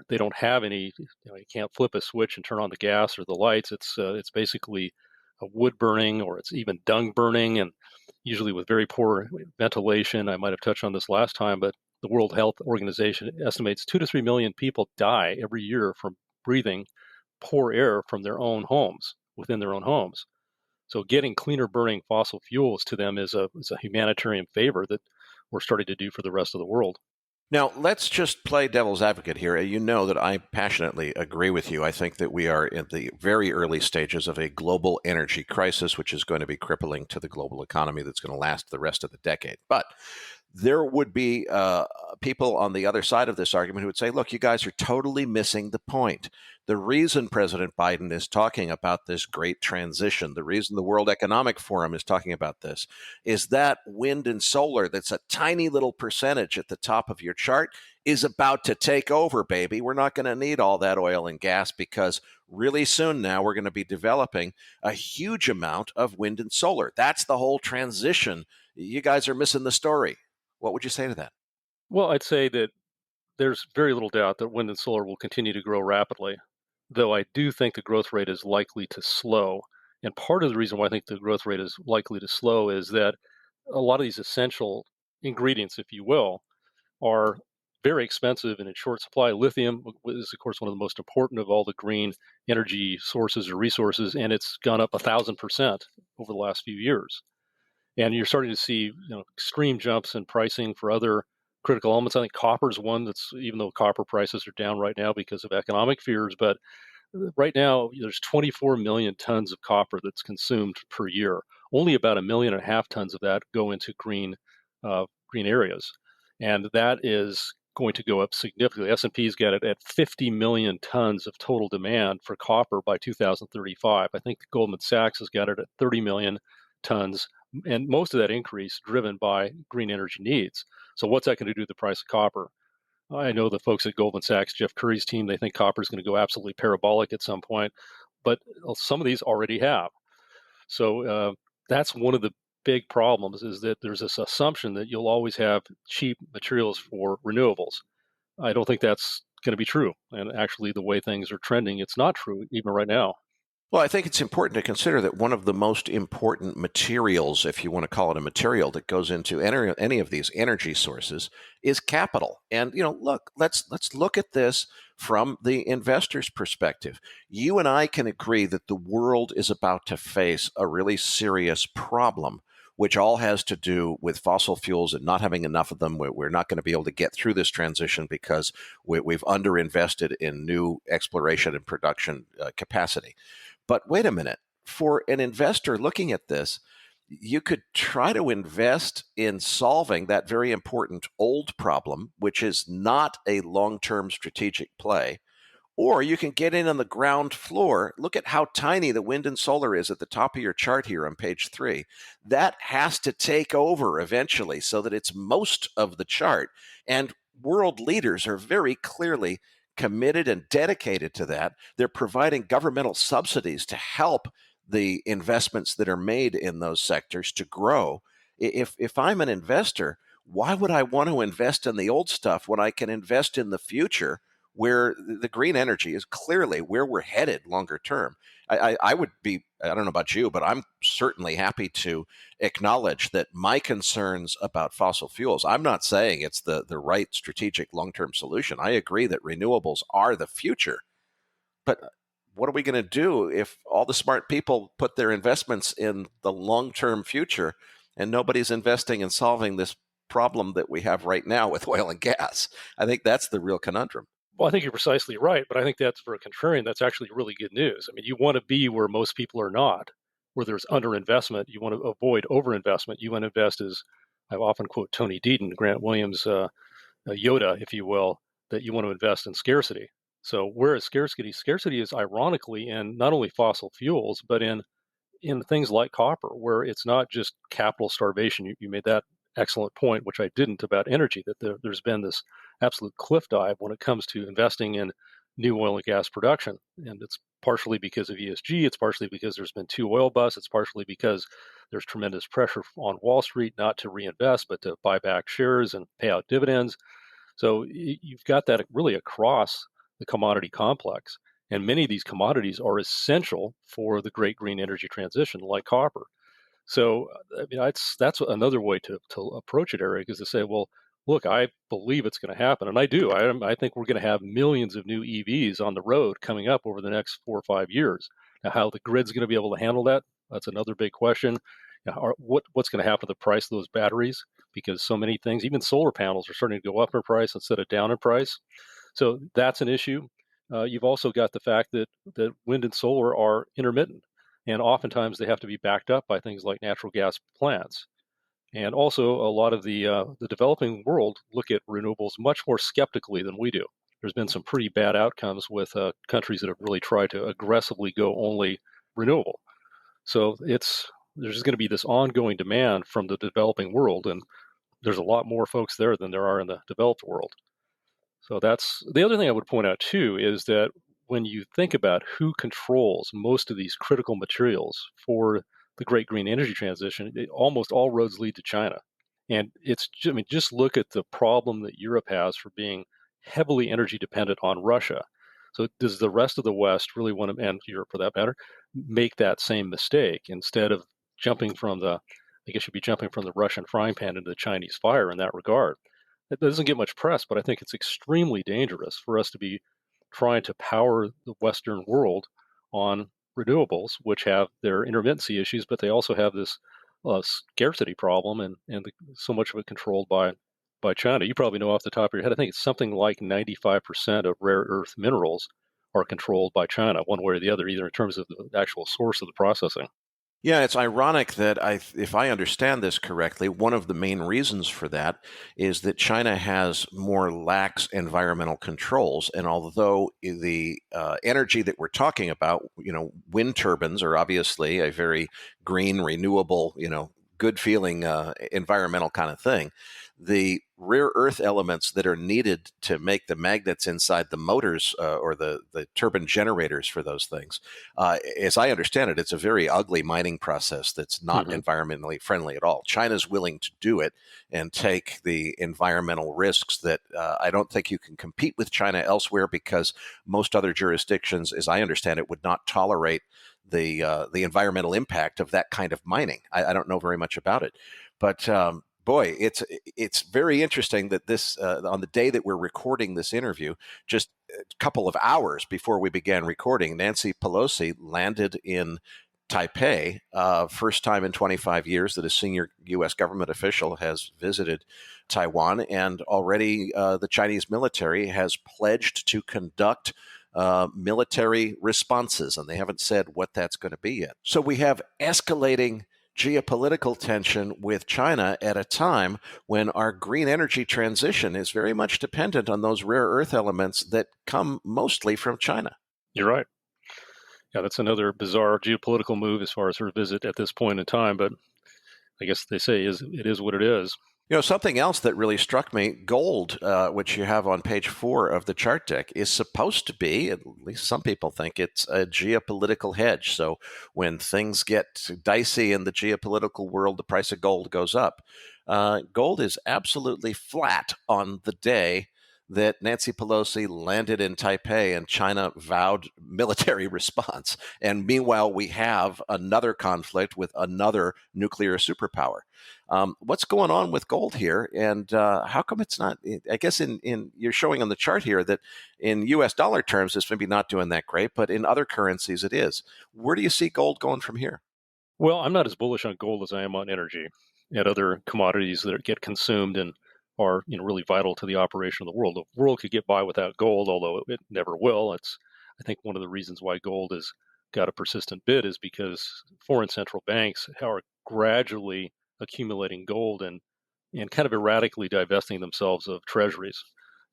they don't have any. You can't flip a switch and turn on the gas or the lights. It's basically a wood burning, or it's even dung burning, and usually with very poor ventilation. I might have touched on this last time, but the World Health Organization estimates 2 to 3 million people die every year from breathing poor air from their own homes, within their own homes. So getting cleaner burning fossil fuels to them is a humanitarian favor that we're starting to do for the rest of the world. Now, let's just play devil's advocate here. You know that I passionately agree with you. I think that we are in the very early stages of a global energy crisis, which is going to be crippling to the global economy that's going to last the rest of the decade. But there would be people on the other side of this argument who would say, look, you guys are totally missing the point. The reason President Biden is talking about this great transition, the reason the World Economic Forum is talking about this, is that wind and solar, that's a tiny little percentage at the top of your chart, is about to take over, baby. We're not going to need all that oil and gas, because really soon now we're going to be developing a huge amount of wind and solar. That's the whole transition. You guys are missing the story. What would you say to that? Well, I'd say that there's very little doubt that wind and solar will continue to grow rapidly, though I do think the growth rate is likely to slow. And part of the reason why I think the growth rate is likely to slow is that a lot of these essential ingredients, if you will, are very expensive and in short supply. Lithium is, of course, one of the most important of all the green energy sources or resources, and it's gone up 1,000% over the last few years. And you're starting to see extreme jumps in pricing for other critical elements. I think copper is one that's, even though copper prices are down right now because of economic fears, but right now there's 24 million tons of copper that's consumed per year. Only about 1.5 million tons of that go into green areas, and that is going to go up significantly. S&P's got it at 50 million tons of total demand for copper by 2035. I think Goldman Sachs has got it at 30 million tons, and most of that increase driven by green energy needs. So what's that going to do to the price of copper? I know the folks at Goldman Sachs, Jeff Curry's team, they think copper is going to go absolutely parabolic at some point, but some of these already have. So that's one of the big problems, is that there's this assumption that you'll always have cheap materials for renewables. I don't think that's going to be true. And actually, the way things are trending, it's not true even right now. Well, I think it's important to consider that one of the most important materials, if you want to call it a material, that goes into any of these energy sources is capital. And look, let's look at this from the investor's perspective. You and I can agree that the world is about to face a really serious problem, which all has to do with fossil fuels and not having enough of them. We're not going to be able to get through this transition because we've underinvested in new exploration and production capacity. But wait a minute. For an investor looking at this, you could try to invest in solving that very important old problem, which is not a long-term strategic play. Or you can get in on the ground floor. Look at how tiny the wind and solar is at the top of your chart here on page 3. That has to take over eventually so that it's most of the chart. And world leaders are very clearly committed and dedicated to that. They're providing governmental subsidies to help the investments that are made in those sectors to grow. If I'm an investor, why would I want to invest in the old stuff when I can invest in the future, where the green energy is clearly where we're headed longer term? I would be, I don't know about you, but I'm certainly happy to acknowledge that my concerns about fossil fuels, I'm not saying it's the right strategic long-term solution. I agree that renewables are the future. But what are we going to do if all the smart people put their investments in the long-term future and nobody's investing in solving this problem that we have right now with oil and gas? I think that's the real conundrum. Well, I think you're precisely right, but I think that's, for a contrarian, that's actually really good news. I mean, you want to be where most people are not, where there's underinvestment. You want to avoid overinvestment. You want to invest, as I often quote Tony Deaton, Grant Williams' Yoda, if you will, that you want to invest in scarcity. So where is scarcity? Scarcity is ironically in not only fossil fuels, but in things like copper, where it's not just capital starvation. You made that excellent point, which I didn't, about energy, that there's been this absolute cliff dive when it comes to investing in new oil and gas production. And it's partially because of ESG. It's partially because there's been 2 oil busts. It's partially because there's tremendous pressure on Wall Street not to reinvest, but to buy back shares and pay out dividends. So you've got that really across the commodity complex. And many of these commodities are essential for the great green energy transition, like copper. So, I mean, that's another way to approach it, Erik, is to say, well, look, I believe it's going to happen. And I do. I think we're going to have millions of new EVs on the road coming up over the next 4 or 5 years. Now, how the grid's going to be able to handle that, that's another big question. What's going to happen to the price of those batteries? Because so many things, even solar panels, are starting to go up in price instead of down in price. So that's an issue. You've also got the fact that wind and solar are intermittent, and oftentimes they have to be backed up by things like natural gas plants. And also, a lot of the developing world look at renewables much more skeptically than we do. There's been some pretty bad outcomes with countries that have really tried to aggressively go only renewable. So there's going to be this ongoing demand from the developing world, and there's a lot more folks there than there are in the developed world. So that's the other thing I would point out too, is that when you think about who controls most of these critical materials for the great green energy transition, almost all roads lead to China. And just look at the problem that Europe has for being heavily energy dependent on Russia. So does the rest of the West really want to, and Europe for that matter, make that same mistake instead of jumping from the, I guess you'd be jumping from the Russian frying pan into the Chinese fire in that regard? It doesn't get much press, but I think it's extremely dangerous for us to be trying to power the Western world on renewables, which have their intermittency issues, but they also have this scarcity problem, and so much of it controlled by China. You probably know off the top of your head, I think it's something like 95% of rare earth minerals are controlled by China, one way or the other, either in terms of the actual source of the processing. Yeah, it's ironic that if I understand this correctly, one of the main reasons for that is that China has more lax environmental controls. And although the energy that we're talking about, wind turbines are obviously a very green, renewable, good feeling environmental kind of thing, the rare earth elements that are needed to make the magnets inside the motors or the turbine generators for those things, as I understand it, it's a very ugly mining process that's not environmentally friendly at all. China's willing to do it and take the environmental risks that I don't think you can compete with China elsewhere, because most other jurisdictions, as I understand it, would not tolerate the environmental impact of that kind of mining. I don't know very much about it, but boy, it's very interesting that this on the day that we're recording this interview, just a couple of hours before we began recording, Nancy Pelosi landed in Taipei, first time in 25 years that a senior U.S. government official has visited Taiwan, and already the Chinese military has pledged to conduct military responses, and they haven't said what that's going to be yet. So we have escalating geopolitical tension with China at a time when our green energy transition is very much dependent on those rare earth elements that come mostly from China. You're right. Yeah, that's another bizarre geopolitical move as far as her visit at this point in time. But I guess they say it is what it is. You know, something else that really struck me, gold, which you have on page 4 of the chart deck, is supposed to be, at least some people think, it's a geopolitical hedge. So when things get dicey in the geopolitical world, the price of gold goes up. Gold is absolutely flat on the day that Nancy Pelosi landed in Taipei and China vowed military response. And meanwhile, we have another conflict with another nuclear superpower. What's going on with gold here? And how come it's not, I guess you're showing on the chart here that in US dollar terms, it's maybe not doing that great, but in other currencies it is. Where do you see gold going from here? Well, I'm not as bullish on gold as I am on energy and other commodities that get consumed and are really vital to the operation of the world. The world could get by without gold, although it never will. I think one of the reasons why gold has got a persistent bid is because foreign central banks are gradually accumulating gold and kind of erratically divesting themselves of treasuries.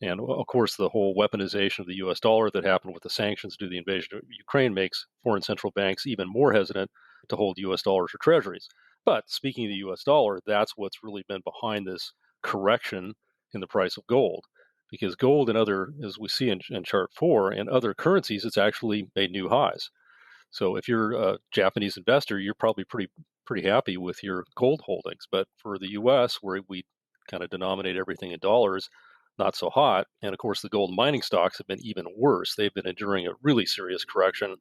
And of course, the whole weaponization of the US dollar that happened with the sanctions due to the invasion of Ukraine makes foreign central banks even more hesitant to hold US dollars or treasuries. But speaking of the US dollar, that's what's really been behind this correction in the price of gold. Because gold and other, as we see in chart 4, and other currencies, it's actually made new highs. So if you're a Japanese investor, you're probably pretty happy with your gold holdings. But for the U.S., where we kind of denominate everything in dollars, not so hot. And of course, the gold mining stocks have been even worse. They've been enduring a really serious correction,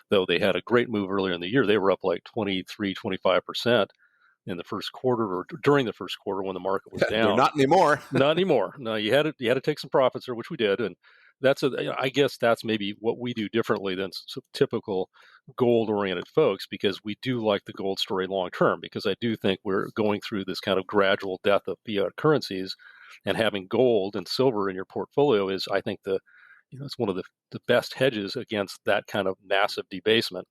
though they had a great move earlier in the year. They were up like 23, 25% in the first quarter or during the first quarter when the market was down. They're not anymore. Not anymore. No, you had to take some profits there, which we did, and I guess that's maybe what we do differently than typical gold-oriented folks, because we do like the gold story long term. Because I do think we're going through this kind of gradual death of fiat currencies, and having gold and silver in your portfolio is, I think, it's one of the best hedges against that kind of massive debasement.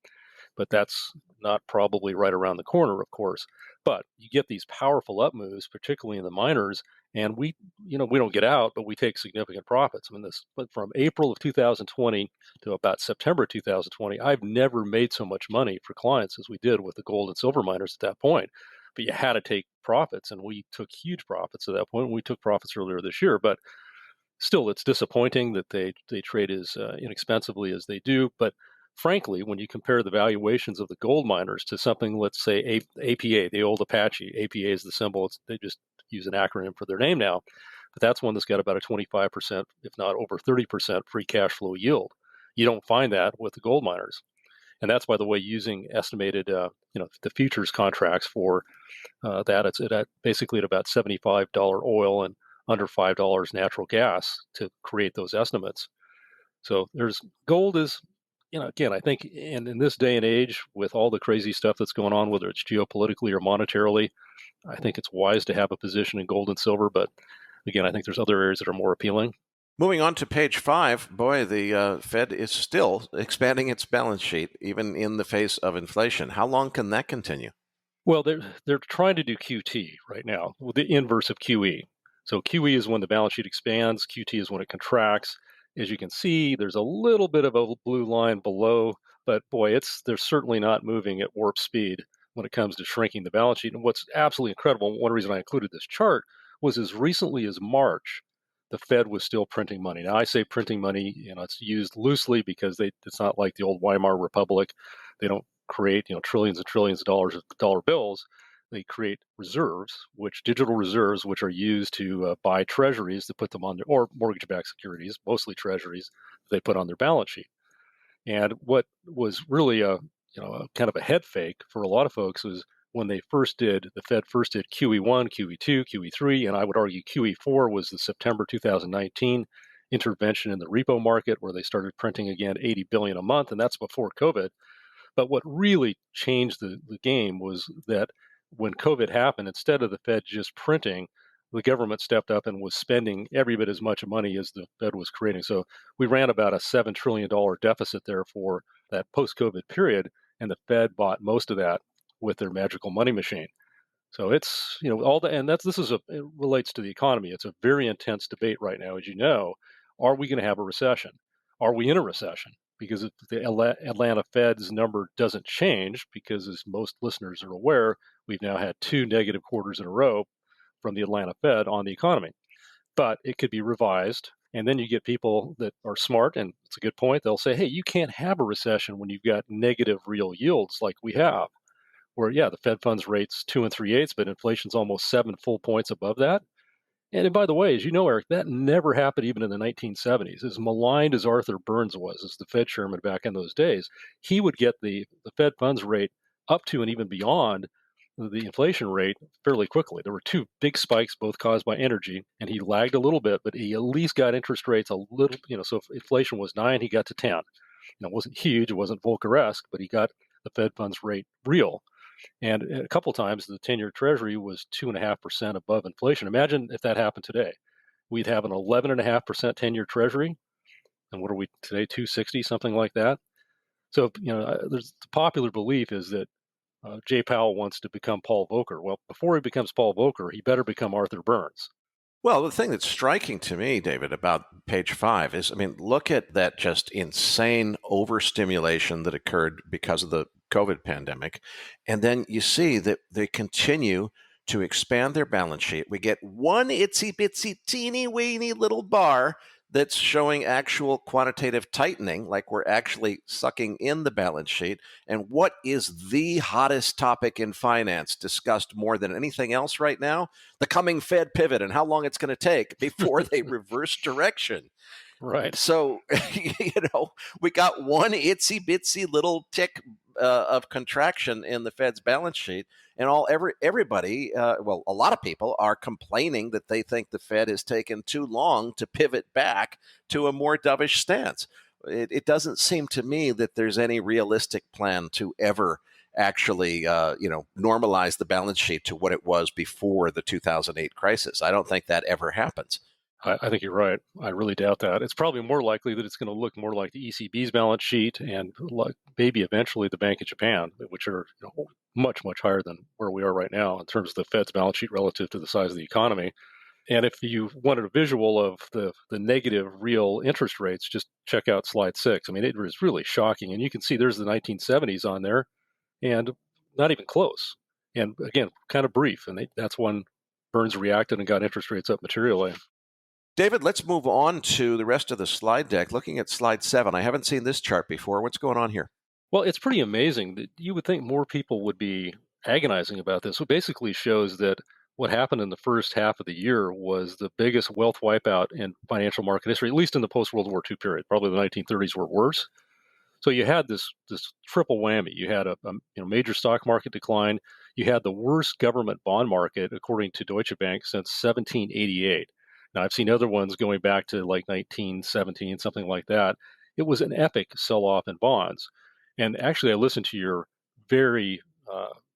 But that's not probably right around the corner, of course. But you get these powerful up moves, particularly in the miners, and we don't get out, but we take significant profits. I mean, but from April of 2020 to about September 2020, I've never made so much money for clients as we did with the gold and silver miners at that point. But you had to take profits, and we took huge profits at that point. We took profits earlier this year, but still, it's disappointing that they trade as inexpensively as they do. But frankly, when you compare the valuations of the gold miners to something, let's say APA, the old Apache, APA is the symbol. They just use an acronym for their name now. But that's one that's got about a 25%, if not over 30% free cash flow yield. You don't find that with the gold miners. And that's, by the way, using estimated, the futures contracts for that. It's basically at about $75 oil and under $5 natural gas to create those estimates. So gold is, again, I think in this day and age, with all the crazy stuff that's going on, whether it's geopolitically or monetarily, I think it's wise to have a position in gold and silver. But again, I think there's other areas that are more appealing. Moving on to page 5, boy, the Fed is still expanding its balance sheet, even in the face of inflation. How long can that continue? Well, they're trying to do QT right now, the inverse of QE. So QE is when the balance sheet expands. QT is when it contracts. As you can see, there's a little bit of a blue line below, but boy, they're certainly not moving at warp speed when it comes to shrinking the balance sheet. And what's absolutely incredible, one reason I included this chart, was as recently as March, the Fed was still printing money. Now, I say printing money, it's used loosely because it's not like the old Weimar Republic. They don't create, trillions and trillions of dollars of dollar bills. They create reserves, digital reserves, which are used to buy treasuries to put them on or mortgage-backed securities, mostly treasuries, they put on their balance sheet. And what was really kind of a head fake for a lot of folks was when the Fed first did QE1, QE2, QE3, and I would argue QE4 was the September 2019 intervention in the repo market where they started printing again 80 billion a month, and that's before COVID. But what really changed the game was that when COVID happened, instead of the Fed just printing, the government stepped up and was spending every bit as much money as the Fed was creating. So we ran about a $7 trillion deficit there for that post-COVID period, and the Fed bought most of that with their magical money machine. So it's, it relates to the economy. It's a very intense debate right now, as you know. Are we going to have a recession? Are we in a recession? Because if the Atlanta Fed's number doesn't change, because as most listeners are aware, we've now had 2 negative quarters in a row from the Atlanta Fed on the economy. But it could be revised. And then you get people that are smart, and it's a good point. They'll say, hey, you can't have a recession when you've got negative real yields like we have, where, yeah, the Fed funds rate's 2 3/8, but inflation's almost 7 full points above that. And by the way, as you know, Erik, that never happened even in the 1970s. As maligned as Arthur Burns was as the Fed chairman back in those days, he would get the Fed funds rate up to and even beyond the inflation rate fairly quickly. There were 2 big spikes, both caused by energy, and he lagged a little bit, but he at least got interest rates a little, so if inflation was 9, he got to 10. It wasn't huge, it wasn't Volcker-esque, but he got the Fed funds rate real. And a couple times, the 10-year Treasury was 2.5% above inflation. Imagine if that happened today. We'd have an 11.5% 10-year Treasury. And what are we today, 260, something like that? So, there's the popular belief is that Jay Powell wants to become Paul Volcker. Well, before he becomes Paul Volcker, he better become Arthur Burns. Well, the thing that's striking to me, David, about page 5 is, look at that just insane overstimulation that occurred because of the COVID pandemic. And then you see that they continue to expand their balance sheet. We get one itsy bitsy teeny weeny little bar that's showing actual quantitative tightening, like we're actually sucking in the balance sheet. And what is the hottest topic in finance discussed more than anything else right now? The coming Fed pivot and how long it's going to take before they reverse direction. Right. So, we got one itsy bitsy little tick of contraction in the Fed's balance sheet, and everybody, a lot of people are complaining that they think the Fed has taken too long to pivot back to a more dovish stance. It doesn't seem to me that there's any realistic plan to ever actually, normalize the balance sheet to what it was before the 2008 crisis. I don't think that ever happens. I think you're right. I really doubt that. It's probably more likely that it's going to look more like the ECB's balance sheet and maybe eventually the Bank of Japan, which are much, much higher than where we are right now in terms of the Fed's balance sheet relative to the size of the economy. And if you wanted a visual of the negative real interest rates, just check out slide 6. It was really shocking. And you can see there's the 1970s on there and not even close. And again, kind of brief. And that's when Burns reacted and got interest rates up materially. David, let's move on to the rest of the slide deck. Looking at slide 7, I haven't seen this chart before. What's going on here? Well, it's pretty amazing that you would think more people would be agonizing about this. It basically shows that what happened in the first half of the year was the biggest wealth wipeout in financial market history, at least in the post-World War II period. Probably the 1930s were worse. So you had this triple whammy. You had a major stock market decline. You had the worst government bond market, according to Deutsche Bank, since 1788. Now, I've seen other ones going back to like 1917, something like that. It was an epic sell-off in bonds. And actually, I listened to your very,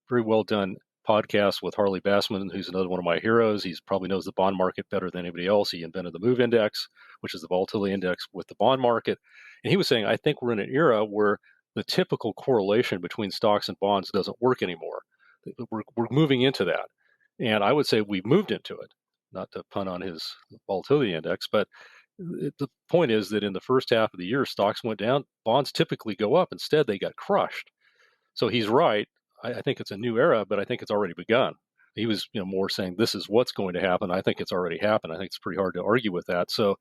very well done podcast with Harley Bassman, who's another one of my heroes. He probably knows the bond market better than anybody else. He invented the MOVE Index, which is the volatility index with the bond market. And he was saying, I think we're in an era where the typical correlation between stocks and bonds doesn't work anymore. We're moving into that. And I would say we've moved into it. Not to pun on his volatility index, but the point is that in the first half of the year, stocks went down, bonds typically go up. Instead, they got crushed. So he's right. I think it's a new era, but I think it's already begun. He was more saying this is what's going to happen. I think it's already happened. I think it's pretty hard to argue with that. So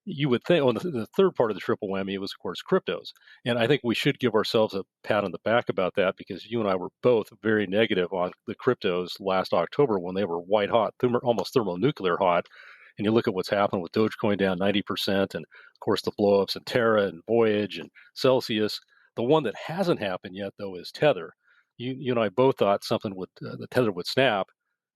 you would think, the third part of the triple whammy was, of course, cryptos. And I think we should give ourselves a pat on the back about that, because you and I were both very negative on the cryptos last October when they were white hot, almost thermonuclear hot. And you look at what's happened with Dogecoin down 90%, and of course the blowups in Terra and Voyage and Celsius. The one that hasn't happened yet, though, is Tether. You and I both thought something would the Tether would snap,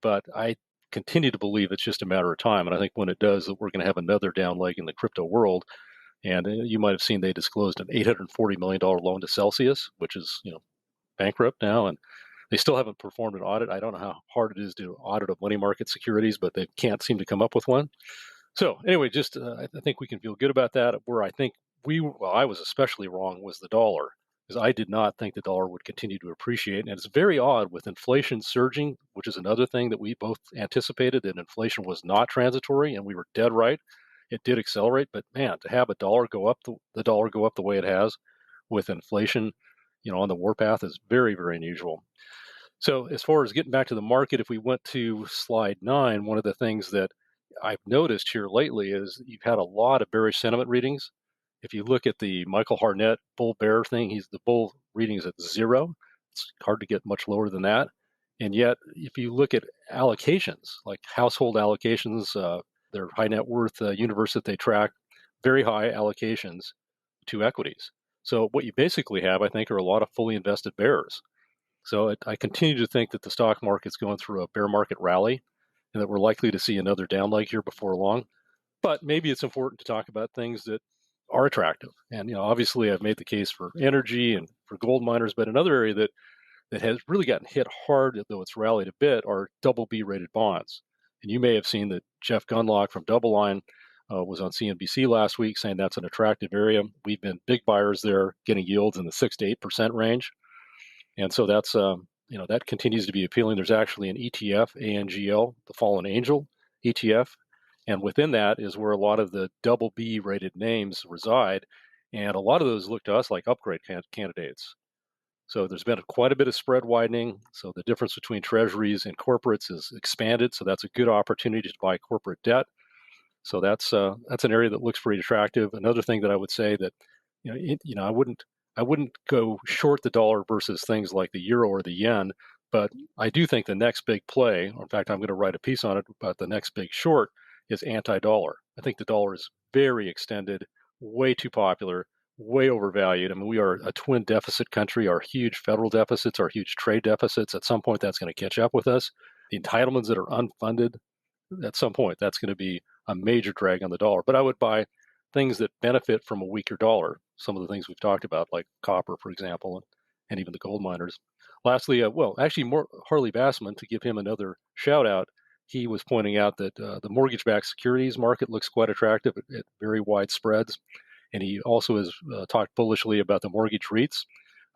but I continue to believe it's just a matter of time. And I think when it does, that we're going to have another down leg in the crypto world. And you might have seen they disclosed an $840 million loan to Celsius, which is bankrupt now, and they still haven't performed an audit. I don't know how hard it is to audit of money market securities, but they can't seem to come up with one. So anyway, just I think we can feel good about that. Where I think I was especially wrong was the dollar, because I did not think the dollar would continue to appreciate. And it's very odd with inflation surging, which is another thing that we both anticipated, that inflation was not transitory, and we were dead right. It did accelerate, but man, to have a dollar go up, the dollar go up the way it has with inflation, on the warpath is very, very unusual. So as far as getting back to the market, if we went to slide 9, one of the things that I've noticed here lately is you've had a lot of bearish sentiment readings. If you look at the Michael Harnett bull bear thing, the bull reading is at 0. It's hard to get much lower than that. And yet, if you look at allocations, like household allocations, their high net worth universe that they track, very high allocations to equities. So what you basically have, I think, are a lot of fully invested bears. So I continue to think that the stock market's going through a bear market rally, and that we're likely to see another down leg here before long. But maybe it's important to talk about things that are attractive. And obviously, I've made the case for energy and for gold miners, but another area that has really gotten hit hard, though it's rallied a bit, are double B rated bonds. And you may have seen that Jeff Gunlock from DoubleLine was on CNBC last week saying that's an attractive area. We've been big buyers there, getting yields in the 6 to 8% range. And so that's that continues to be appealing. There's actually an ETF, ANGL, the Fallen Angel ETF, and within that is where a lot of the double B rated names reside, and a lot of those look to us like upgrade candidates. So there's been quite a bit of spread widening. So the difference between treasuries and corporates is expanded. So that's a good opportunity to buy corporate debt. So that's an area that looks pretty attractive. Another thing that I would say that I wouldn't go short the dollar versus things like the euro or the yen, but I do think the next big play, or in fact, I'm going to write a piece on it about the next big short, is anti-dollar. I think the dollar is very extended, way too popular, way overvalued. I mean, we are a twin deficit country. Our huge federal deficits, our huge trade deficits, at some point that's going to catch up with us. The entitlements that are unfunded, at some point that's going to be a major drag on the dollar. But I would buy things that benefit from a weaker dollar. Some of the things we've talked about, like copper, for example, and even the gold miners. Lastly, Harley Bassman, to give him another shout out, he was pointing out that the mortgage-backed securities market looks quite attractive at very wide spreads. And he also has talked bullishly about the mortgage REITs.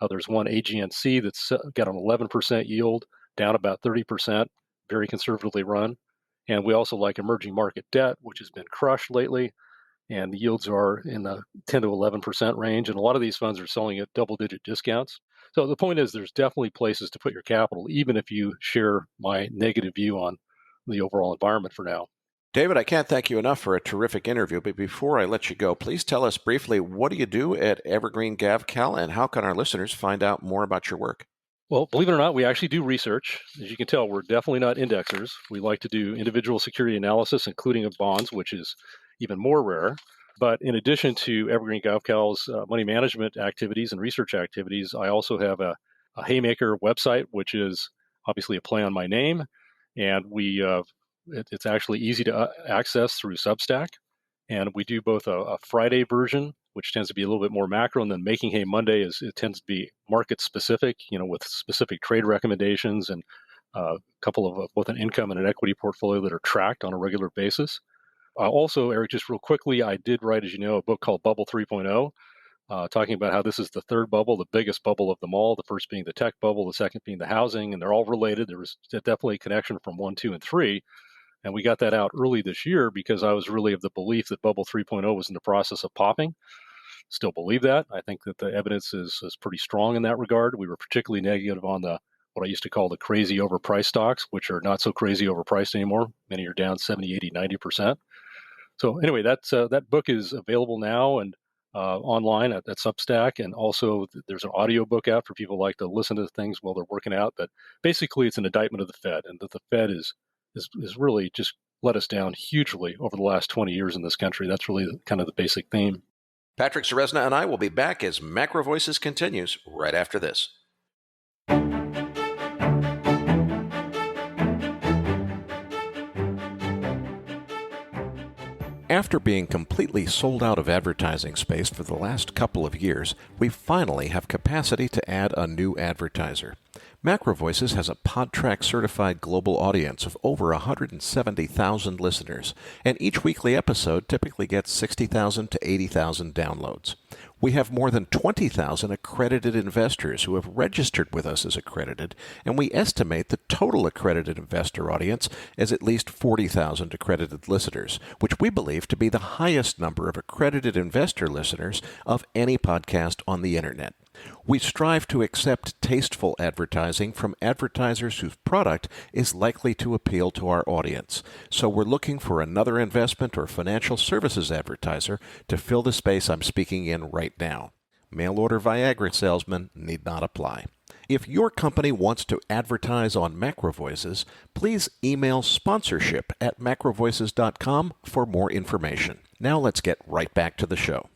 There's one AGNC that's got an 11% yield, down about 30%, very conservatively run. And we also like emerging market debt, which has been crushed lately. And the yields are in the 10 to 11% range. And a lot of these funds are selling at double-digit discounts. So the point is there's definitely places to put your capital, even if you share my negative view on the overall environment for now. David, I can't thank you enough for a terrific interview, but before I let you go, please tell us briefly, what do you do at Evergreen Gavekal, and how can our listeners find out more about your work? Well, believe it or not, we actually do research. As you can tell, we're definitely not indexers. We like to do individual security analysis, including of bonds, which is even more rare. But in addition to Evergreen Gavekal's money management activities and research activities, I also have a Haymaker website, which is obviously a play on my name. And it's actually easy to access through Substack. And we do both a Friday version, which tends to be a little bit more macro, and then Making Hay Monday it tends to be market specific, with specific trade recommendations and a couple of both an income and an equity portfolio that are tracked on a regular basis. Also, Erik, just real quickly, I did write, as you know, a book called Bubble 3.0, talking about how this is the third bubble, the biggest bubble of them all, the first being the tech bubble, the second being the housing, and they're all related. There was definitely a connection from 1, 2, and 3. And we got that out early this year because I was really of the belief that Bubble 3.0 was in the process of popping. Still believe that. I think that the evidence is pretty strong in that regard. We were particularly negative on what I used to call the crazy overpriced stocks, which are not so crazy overpriced anymore. Many are down 70, 80, 90%. So anyway, that book is available now and online at Substack. And also there's an audio book out for people who like to listen to things while they're working out. But basically it's an indictment of the Fed, and that the Fed is really just let us down hugely over the last 20 years in this country. That's really kind of the basic theme. Patrick Ceresna and I will be back as MacroVoices continues right after this. After being completely sold out of advertising space for the last couple of years, we finally have capacity to add a new advertiser. MacroVoices has a PodTrack certified global audience of over 170,000 listeners, and each weekly episode typically gets 60,000 to 80,000 downloads. We have more than 20,000 accredited investors who have registered with us as accredited, and we estimate the total accredited investor audience as at least 40,000 accredited listeners, which we believe to be the highest number of accredited investor listeners of any podcast on the internet. We strive to accept tasteful advertising from advertisers whose product is likely to appeal to our audience. So we're looking for another investment or financial services advertiser to fill the space I'm speaking in right now. Mail order Viagra salesmen need not apply. If your company wants to advertise on MacroVoices, please email sponsorship@macrovoices.com for more information. Now let's get right back to the show.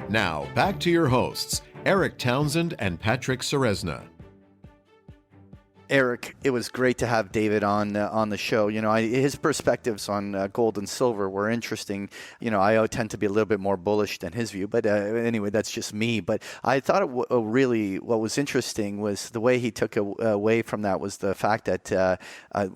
Now, back to your hosts, Erik Townsend and Patrick Ceresna. Erik, it was great to have David on the show. You know, his perspectives on gold and silver were interesting. You know, I tend to be a little bit more bullish than his view, but anyway, that's just me. But I thought really what was interesting was the way he took away from that was the fact that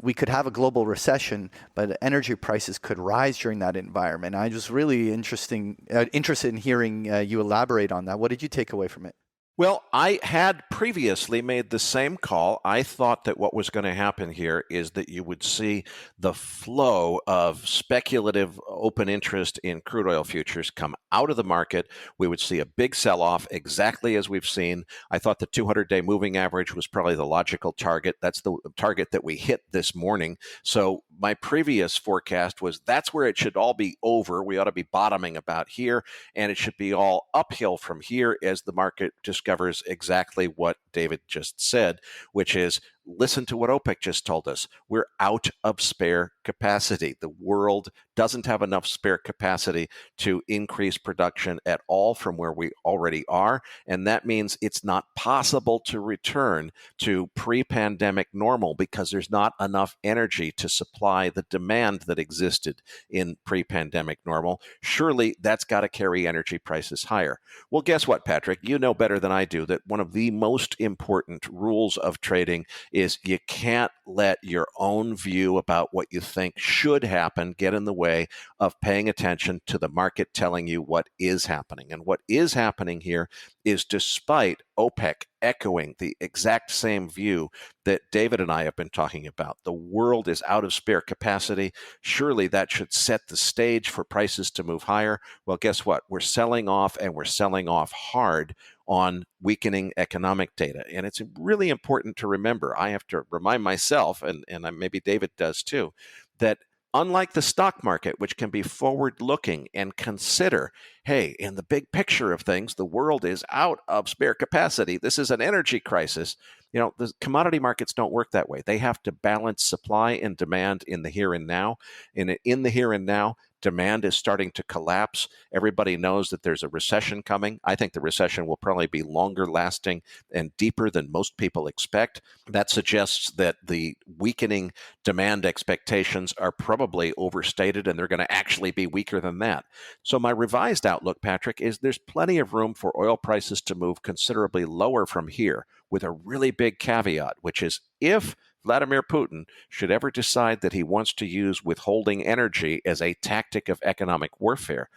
we could have a global recession, but energy prices could rise during that environment. I was really interested in hearing you elaborate on that. What did you take away from it? Well, I had previously made the same call. I thought that what was going to happen here is that you would see the flow of speculative open interest in crude oil futures come out of the market. We would see a big sell-off exactly as we've seen. I thought the 200-day moving average was probably the logical target. That's the target that we hit this morning. So my previous forecast was that's where it should all be over. We ought to be bottoming about here, and it should be all uphill from here as the market discovers exactly what David just said, which is listen to what OPEC just told us. We're out of spare capacity. The world doesn't have enough spare capacity to increase production at all from where we already are. And that means it's not possible to return to pre-pandemic normal because there's not enough energy to supply the demand that existed in pre-pandemic normal. Surely that's got to carry energy prices higher. Well, guess what, Patrick? You know better than I do that one of the most important rules of trading is you can't let your own view about what you think should happen get in the way of paying attention to the market telling you what is happening. And what is happening here is despite OPEC echoing the exact same view that David and I have been talking about. The world is out of spare capacity. Surely that should set the stage for prices to move higher. Well, guess what? We're selling off, and we're selling off hard on weakening economic data. And it's really important to remember, I have to remind myself, and maybe David does too, that unlike the stock market, which can be forward-looking and consider, hey, in the big picture of things, the world is out of spare capacity. This is an energy crisis. You know, the commodity markets don't work that way. They have to balance supply and demand in the here and now. And in the here and now, demand is starting to collapse. Everybody knows that there's a recession coming. I think the recession will probably be longer lasting and deeper than most people expect. That suggests that the weakening demand expectations are probably overstated, and they're going to actually be weaker than that. So my revised outlook, Patrick, is there's plenty of room for oil prices to move considerably lower from here, with a really big caveat, which is if Vladimir Putin should ever decide that he wants to use withholding energy as a tactic of economic warfare,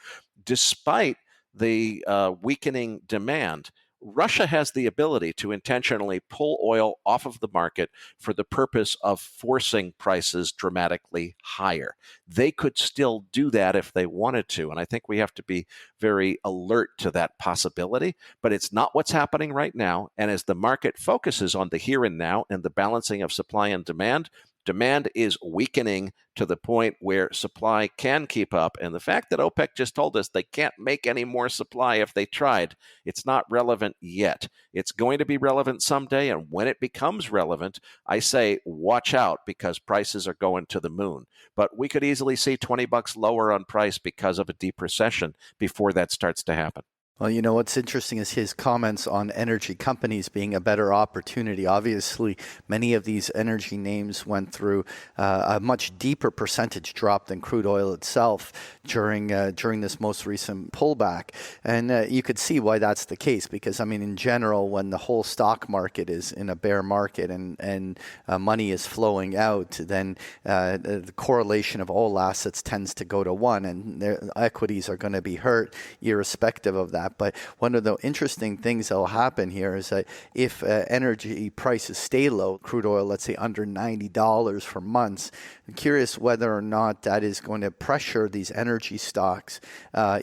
despite the weakening demand, Russia has the ability to intentionally pull oil off of the market for the purpose of forcing prices dramatically higher. They could still do that if they wanted to, and I think we have to be very alert to that possibility, but it's not what's happening right now. And as the market focuses on the here and now and the balancing of supply and demand, Demand is weakening to the point where supply can keep up. And the fact that OPEC just told us they can't make any more supply if they tried, it's not relevant yet. It's going to be relevant someday. And when it becomes relevant, I say, watch out, because prices are going to the moon. But we could easily see $20 lower on price because of a deep recession before that starts to happen. Well, you know, what's interesting is his comments on energy companies being a better opportunity. Obviously, many of these energy names went through a much deeper percentage drop than crude oil itself during this most recent pullback. And you could see why that's the case, because, I mean, in general, when the whole stock market is in a bear market and money is flowing out, then the correlation of all assets tends to go to one, and their equities are going to be hurt irrespective of that. But one of the interesting things that will happen here is that if energy prices stay low, crude oil, let's say under $90 for months, I'm curious whether or not that is going to pressure these energy stocks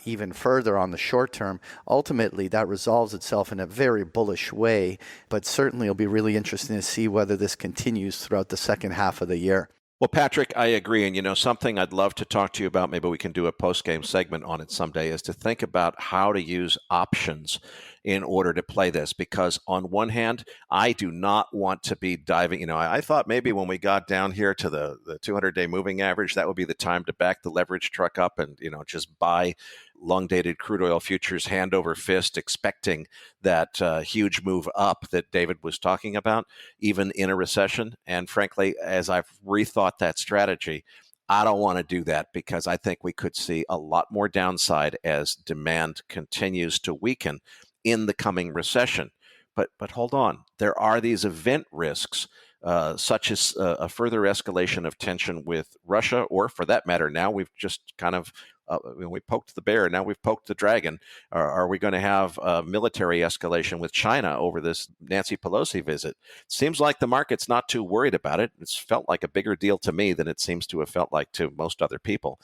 even further on the short term. Ultimately, that resolves itself in a very bullish way, but certainly it'll be really interesting to see whether this continues throughout the second half of the year. Well, Patrick, I agree. And, something I'd love to talk to you about, maybe we can do a post-game segment on it someday, is to think about how to use options in order to play this. Because on one hand, I do not want to be diving. I thought maybe when we got down here to the 200-day moving average, that would be the time to back the leverage truck up and, just buy long-dated crude oil futures hand over fist, expecting that huge move up that David was talking about, even in a recession. And frankly, as I've rethought that strategy, I don't want to do that, because I think we could see a lot more downside as demand continues to weaken in the coming recession. But hold on, there are these event risks, such as a further escalation of tension with Russia, or for that matter, now we've just kind of we poked the bear, now we've poked the dragon. Are we going to have a military escalation with China over this Nancy Pelosi visit? Seems like the market's not too worried about it. It's felt like a bigger deal to me than it seems to have felt like to most other people.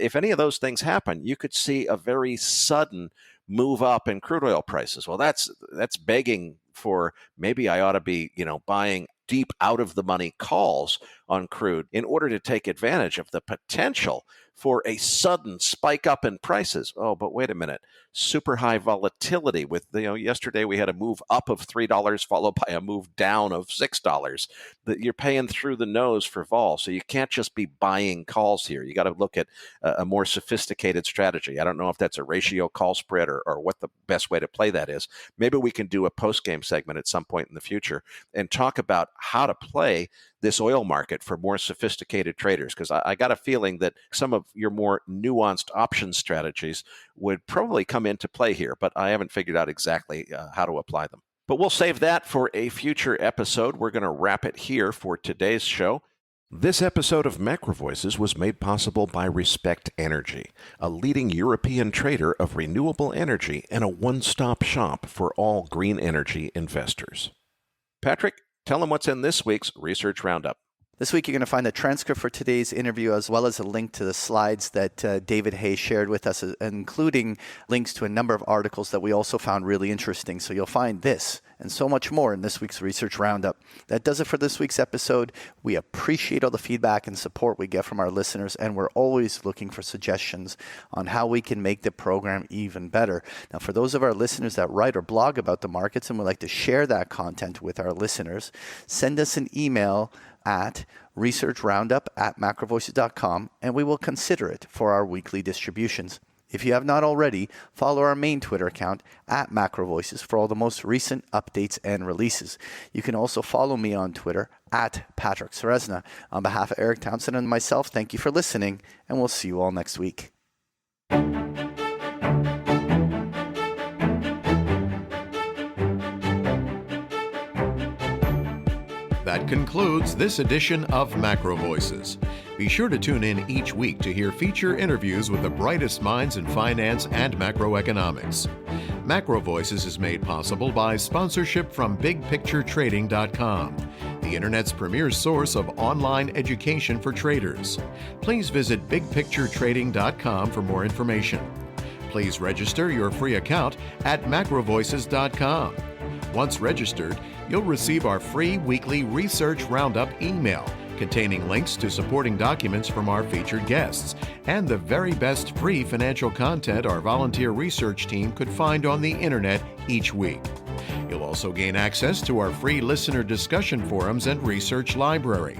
If any of those things happen, you could see a very sudden move up in crude oil prices. Well, that's begging for maybe I ought to be, buying deep out of the money calls on crude in order to take advantage of the potential for a sudden spike up in prices. Oh, but wait a minute. Super high volatility with, yesterday we had a move up of $3 followed by a move down of $6. That you're paying through the nose for vol. So you can't just be buying calls here. You got to look at a more sophisticated strategy. I don't know if that's a ratio call spread or what the best way to play that is. Maybe we can do a post-game segment at some point in the future and talk about how to play this oil market for more sophisticated traders, because I got a feeling that some of your more nuanced option strategies would probably come into play here, but I haven't figured out exactly how to apply them. But we'll save that for a future episode. We're going to wrap it here for today's show. This episode of MacroVoices was made possible by Respect Energy, a leading European trader of renewable energy and a one-stop shop for all green energy investors. Patrick, tell them what's in this week's Research Roundup. This week, you're going to find a transcript for today's interview, as well as a link to the slides that David Hayes shared with us, including links to a number of articles that we also found really interesting. So you'll find this and so much more in this week's Research Roundup. That does it for this week's episode. We appreciate all the feedback and support we get from our listeners, and we're always looking for suggestions on how we can make the program even better. Now, for those of our listeners that write or blog about the markets and would like to share that content with our listeners, send us an email at researchroundup@macrovoices.com, and we will consider it for our weekly distributions. If you have not already, follow our main Twitter account at MacroVoices for all the most recent updates and releases. You can also follow me on Twitter at Patrick Ceresna. On behalf of Erik, Townsend, and myself, thank you for listening, and we'll see you all next week. That concludes this edition of MacroVoices. Be sure to tune in each week to hear feature interviews with the brightest minds in finance and macroeconomics. MacroVoices is made possible by sponsorship from BigPictureTrading.com, the Internet's premier source of online education for traders. Please visit BigPictureTrading.com for more information. Please register your free account at MacroVoices.com. Once registered, you'll receive our free weekly Research Roundup email containing links to supporting documents from our featured guests and the very best free financial content our volunteer research team could find on the internet each week. You'll also gain access to our free listener discussion forums and research library.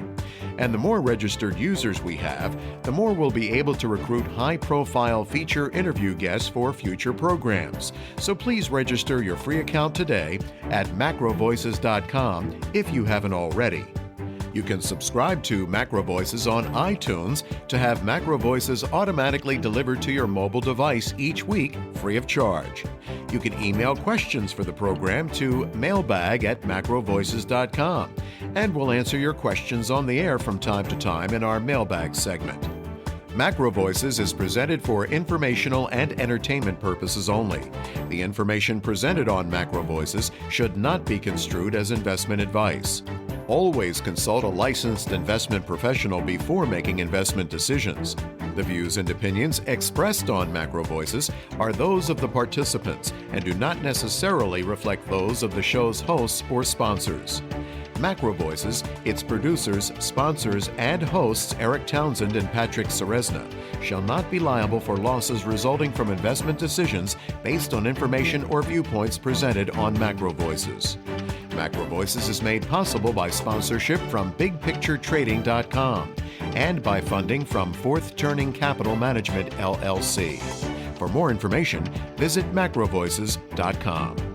And the more registered users we have, the more we'll be able to recruit high-profile feature interview guests for future programs. So please register your free account today at MacroVoices.com if you haven't already. You can subscribe to MacroVoices on iTunes to have MacroVoices automatically delivered to your mobile device each week, free of charge. You can email questions for the program to mailbag@macrovoices.com, and we'll answer your questions on the air from time to time in our mailbag segment. MacroVoices is presented for informational and entertainment purposes only. The information presented on MacroVoices should not be construed as investment advice. Always consult a licensed investment professional before making investment decisions. The views and opinions expressed on MacroVoices are those of the participants and do not necessarily reflect those of the show's hosts or sponsors. MacroVoices, its producers, sponsors, and hosts Erik Townsend and Patrick Ceresna shall not be liable for losses resulting from investment decisions based on information or viewpoints presented on MacroVoices. MacroVoices is made possible by sponsorship from BigPictureTrading.com and by funding from Fourth Turning Capital Management, LLC. For more information, visit MacroVoices.com.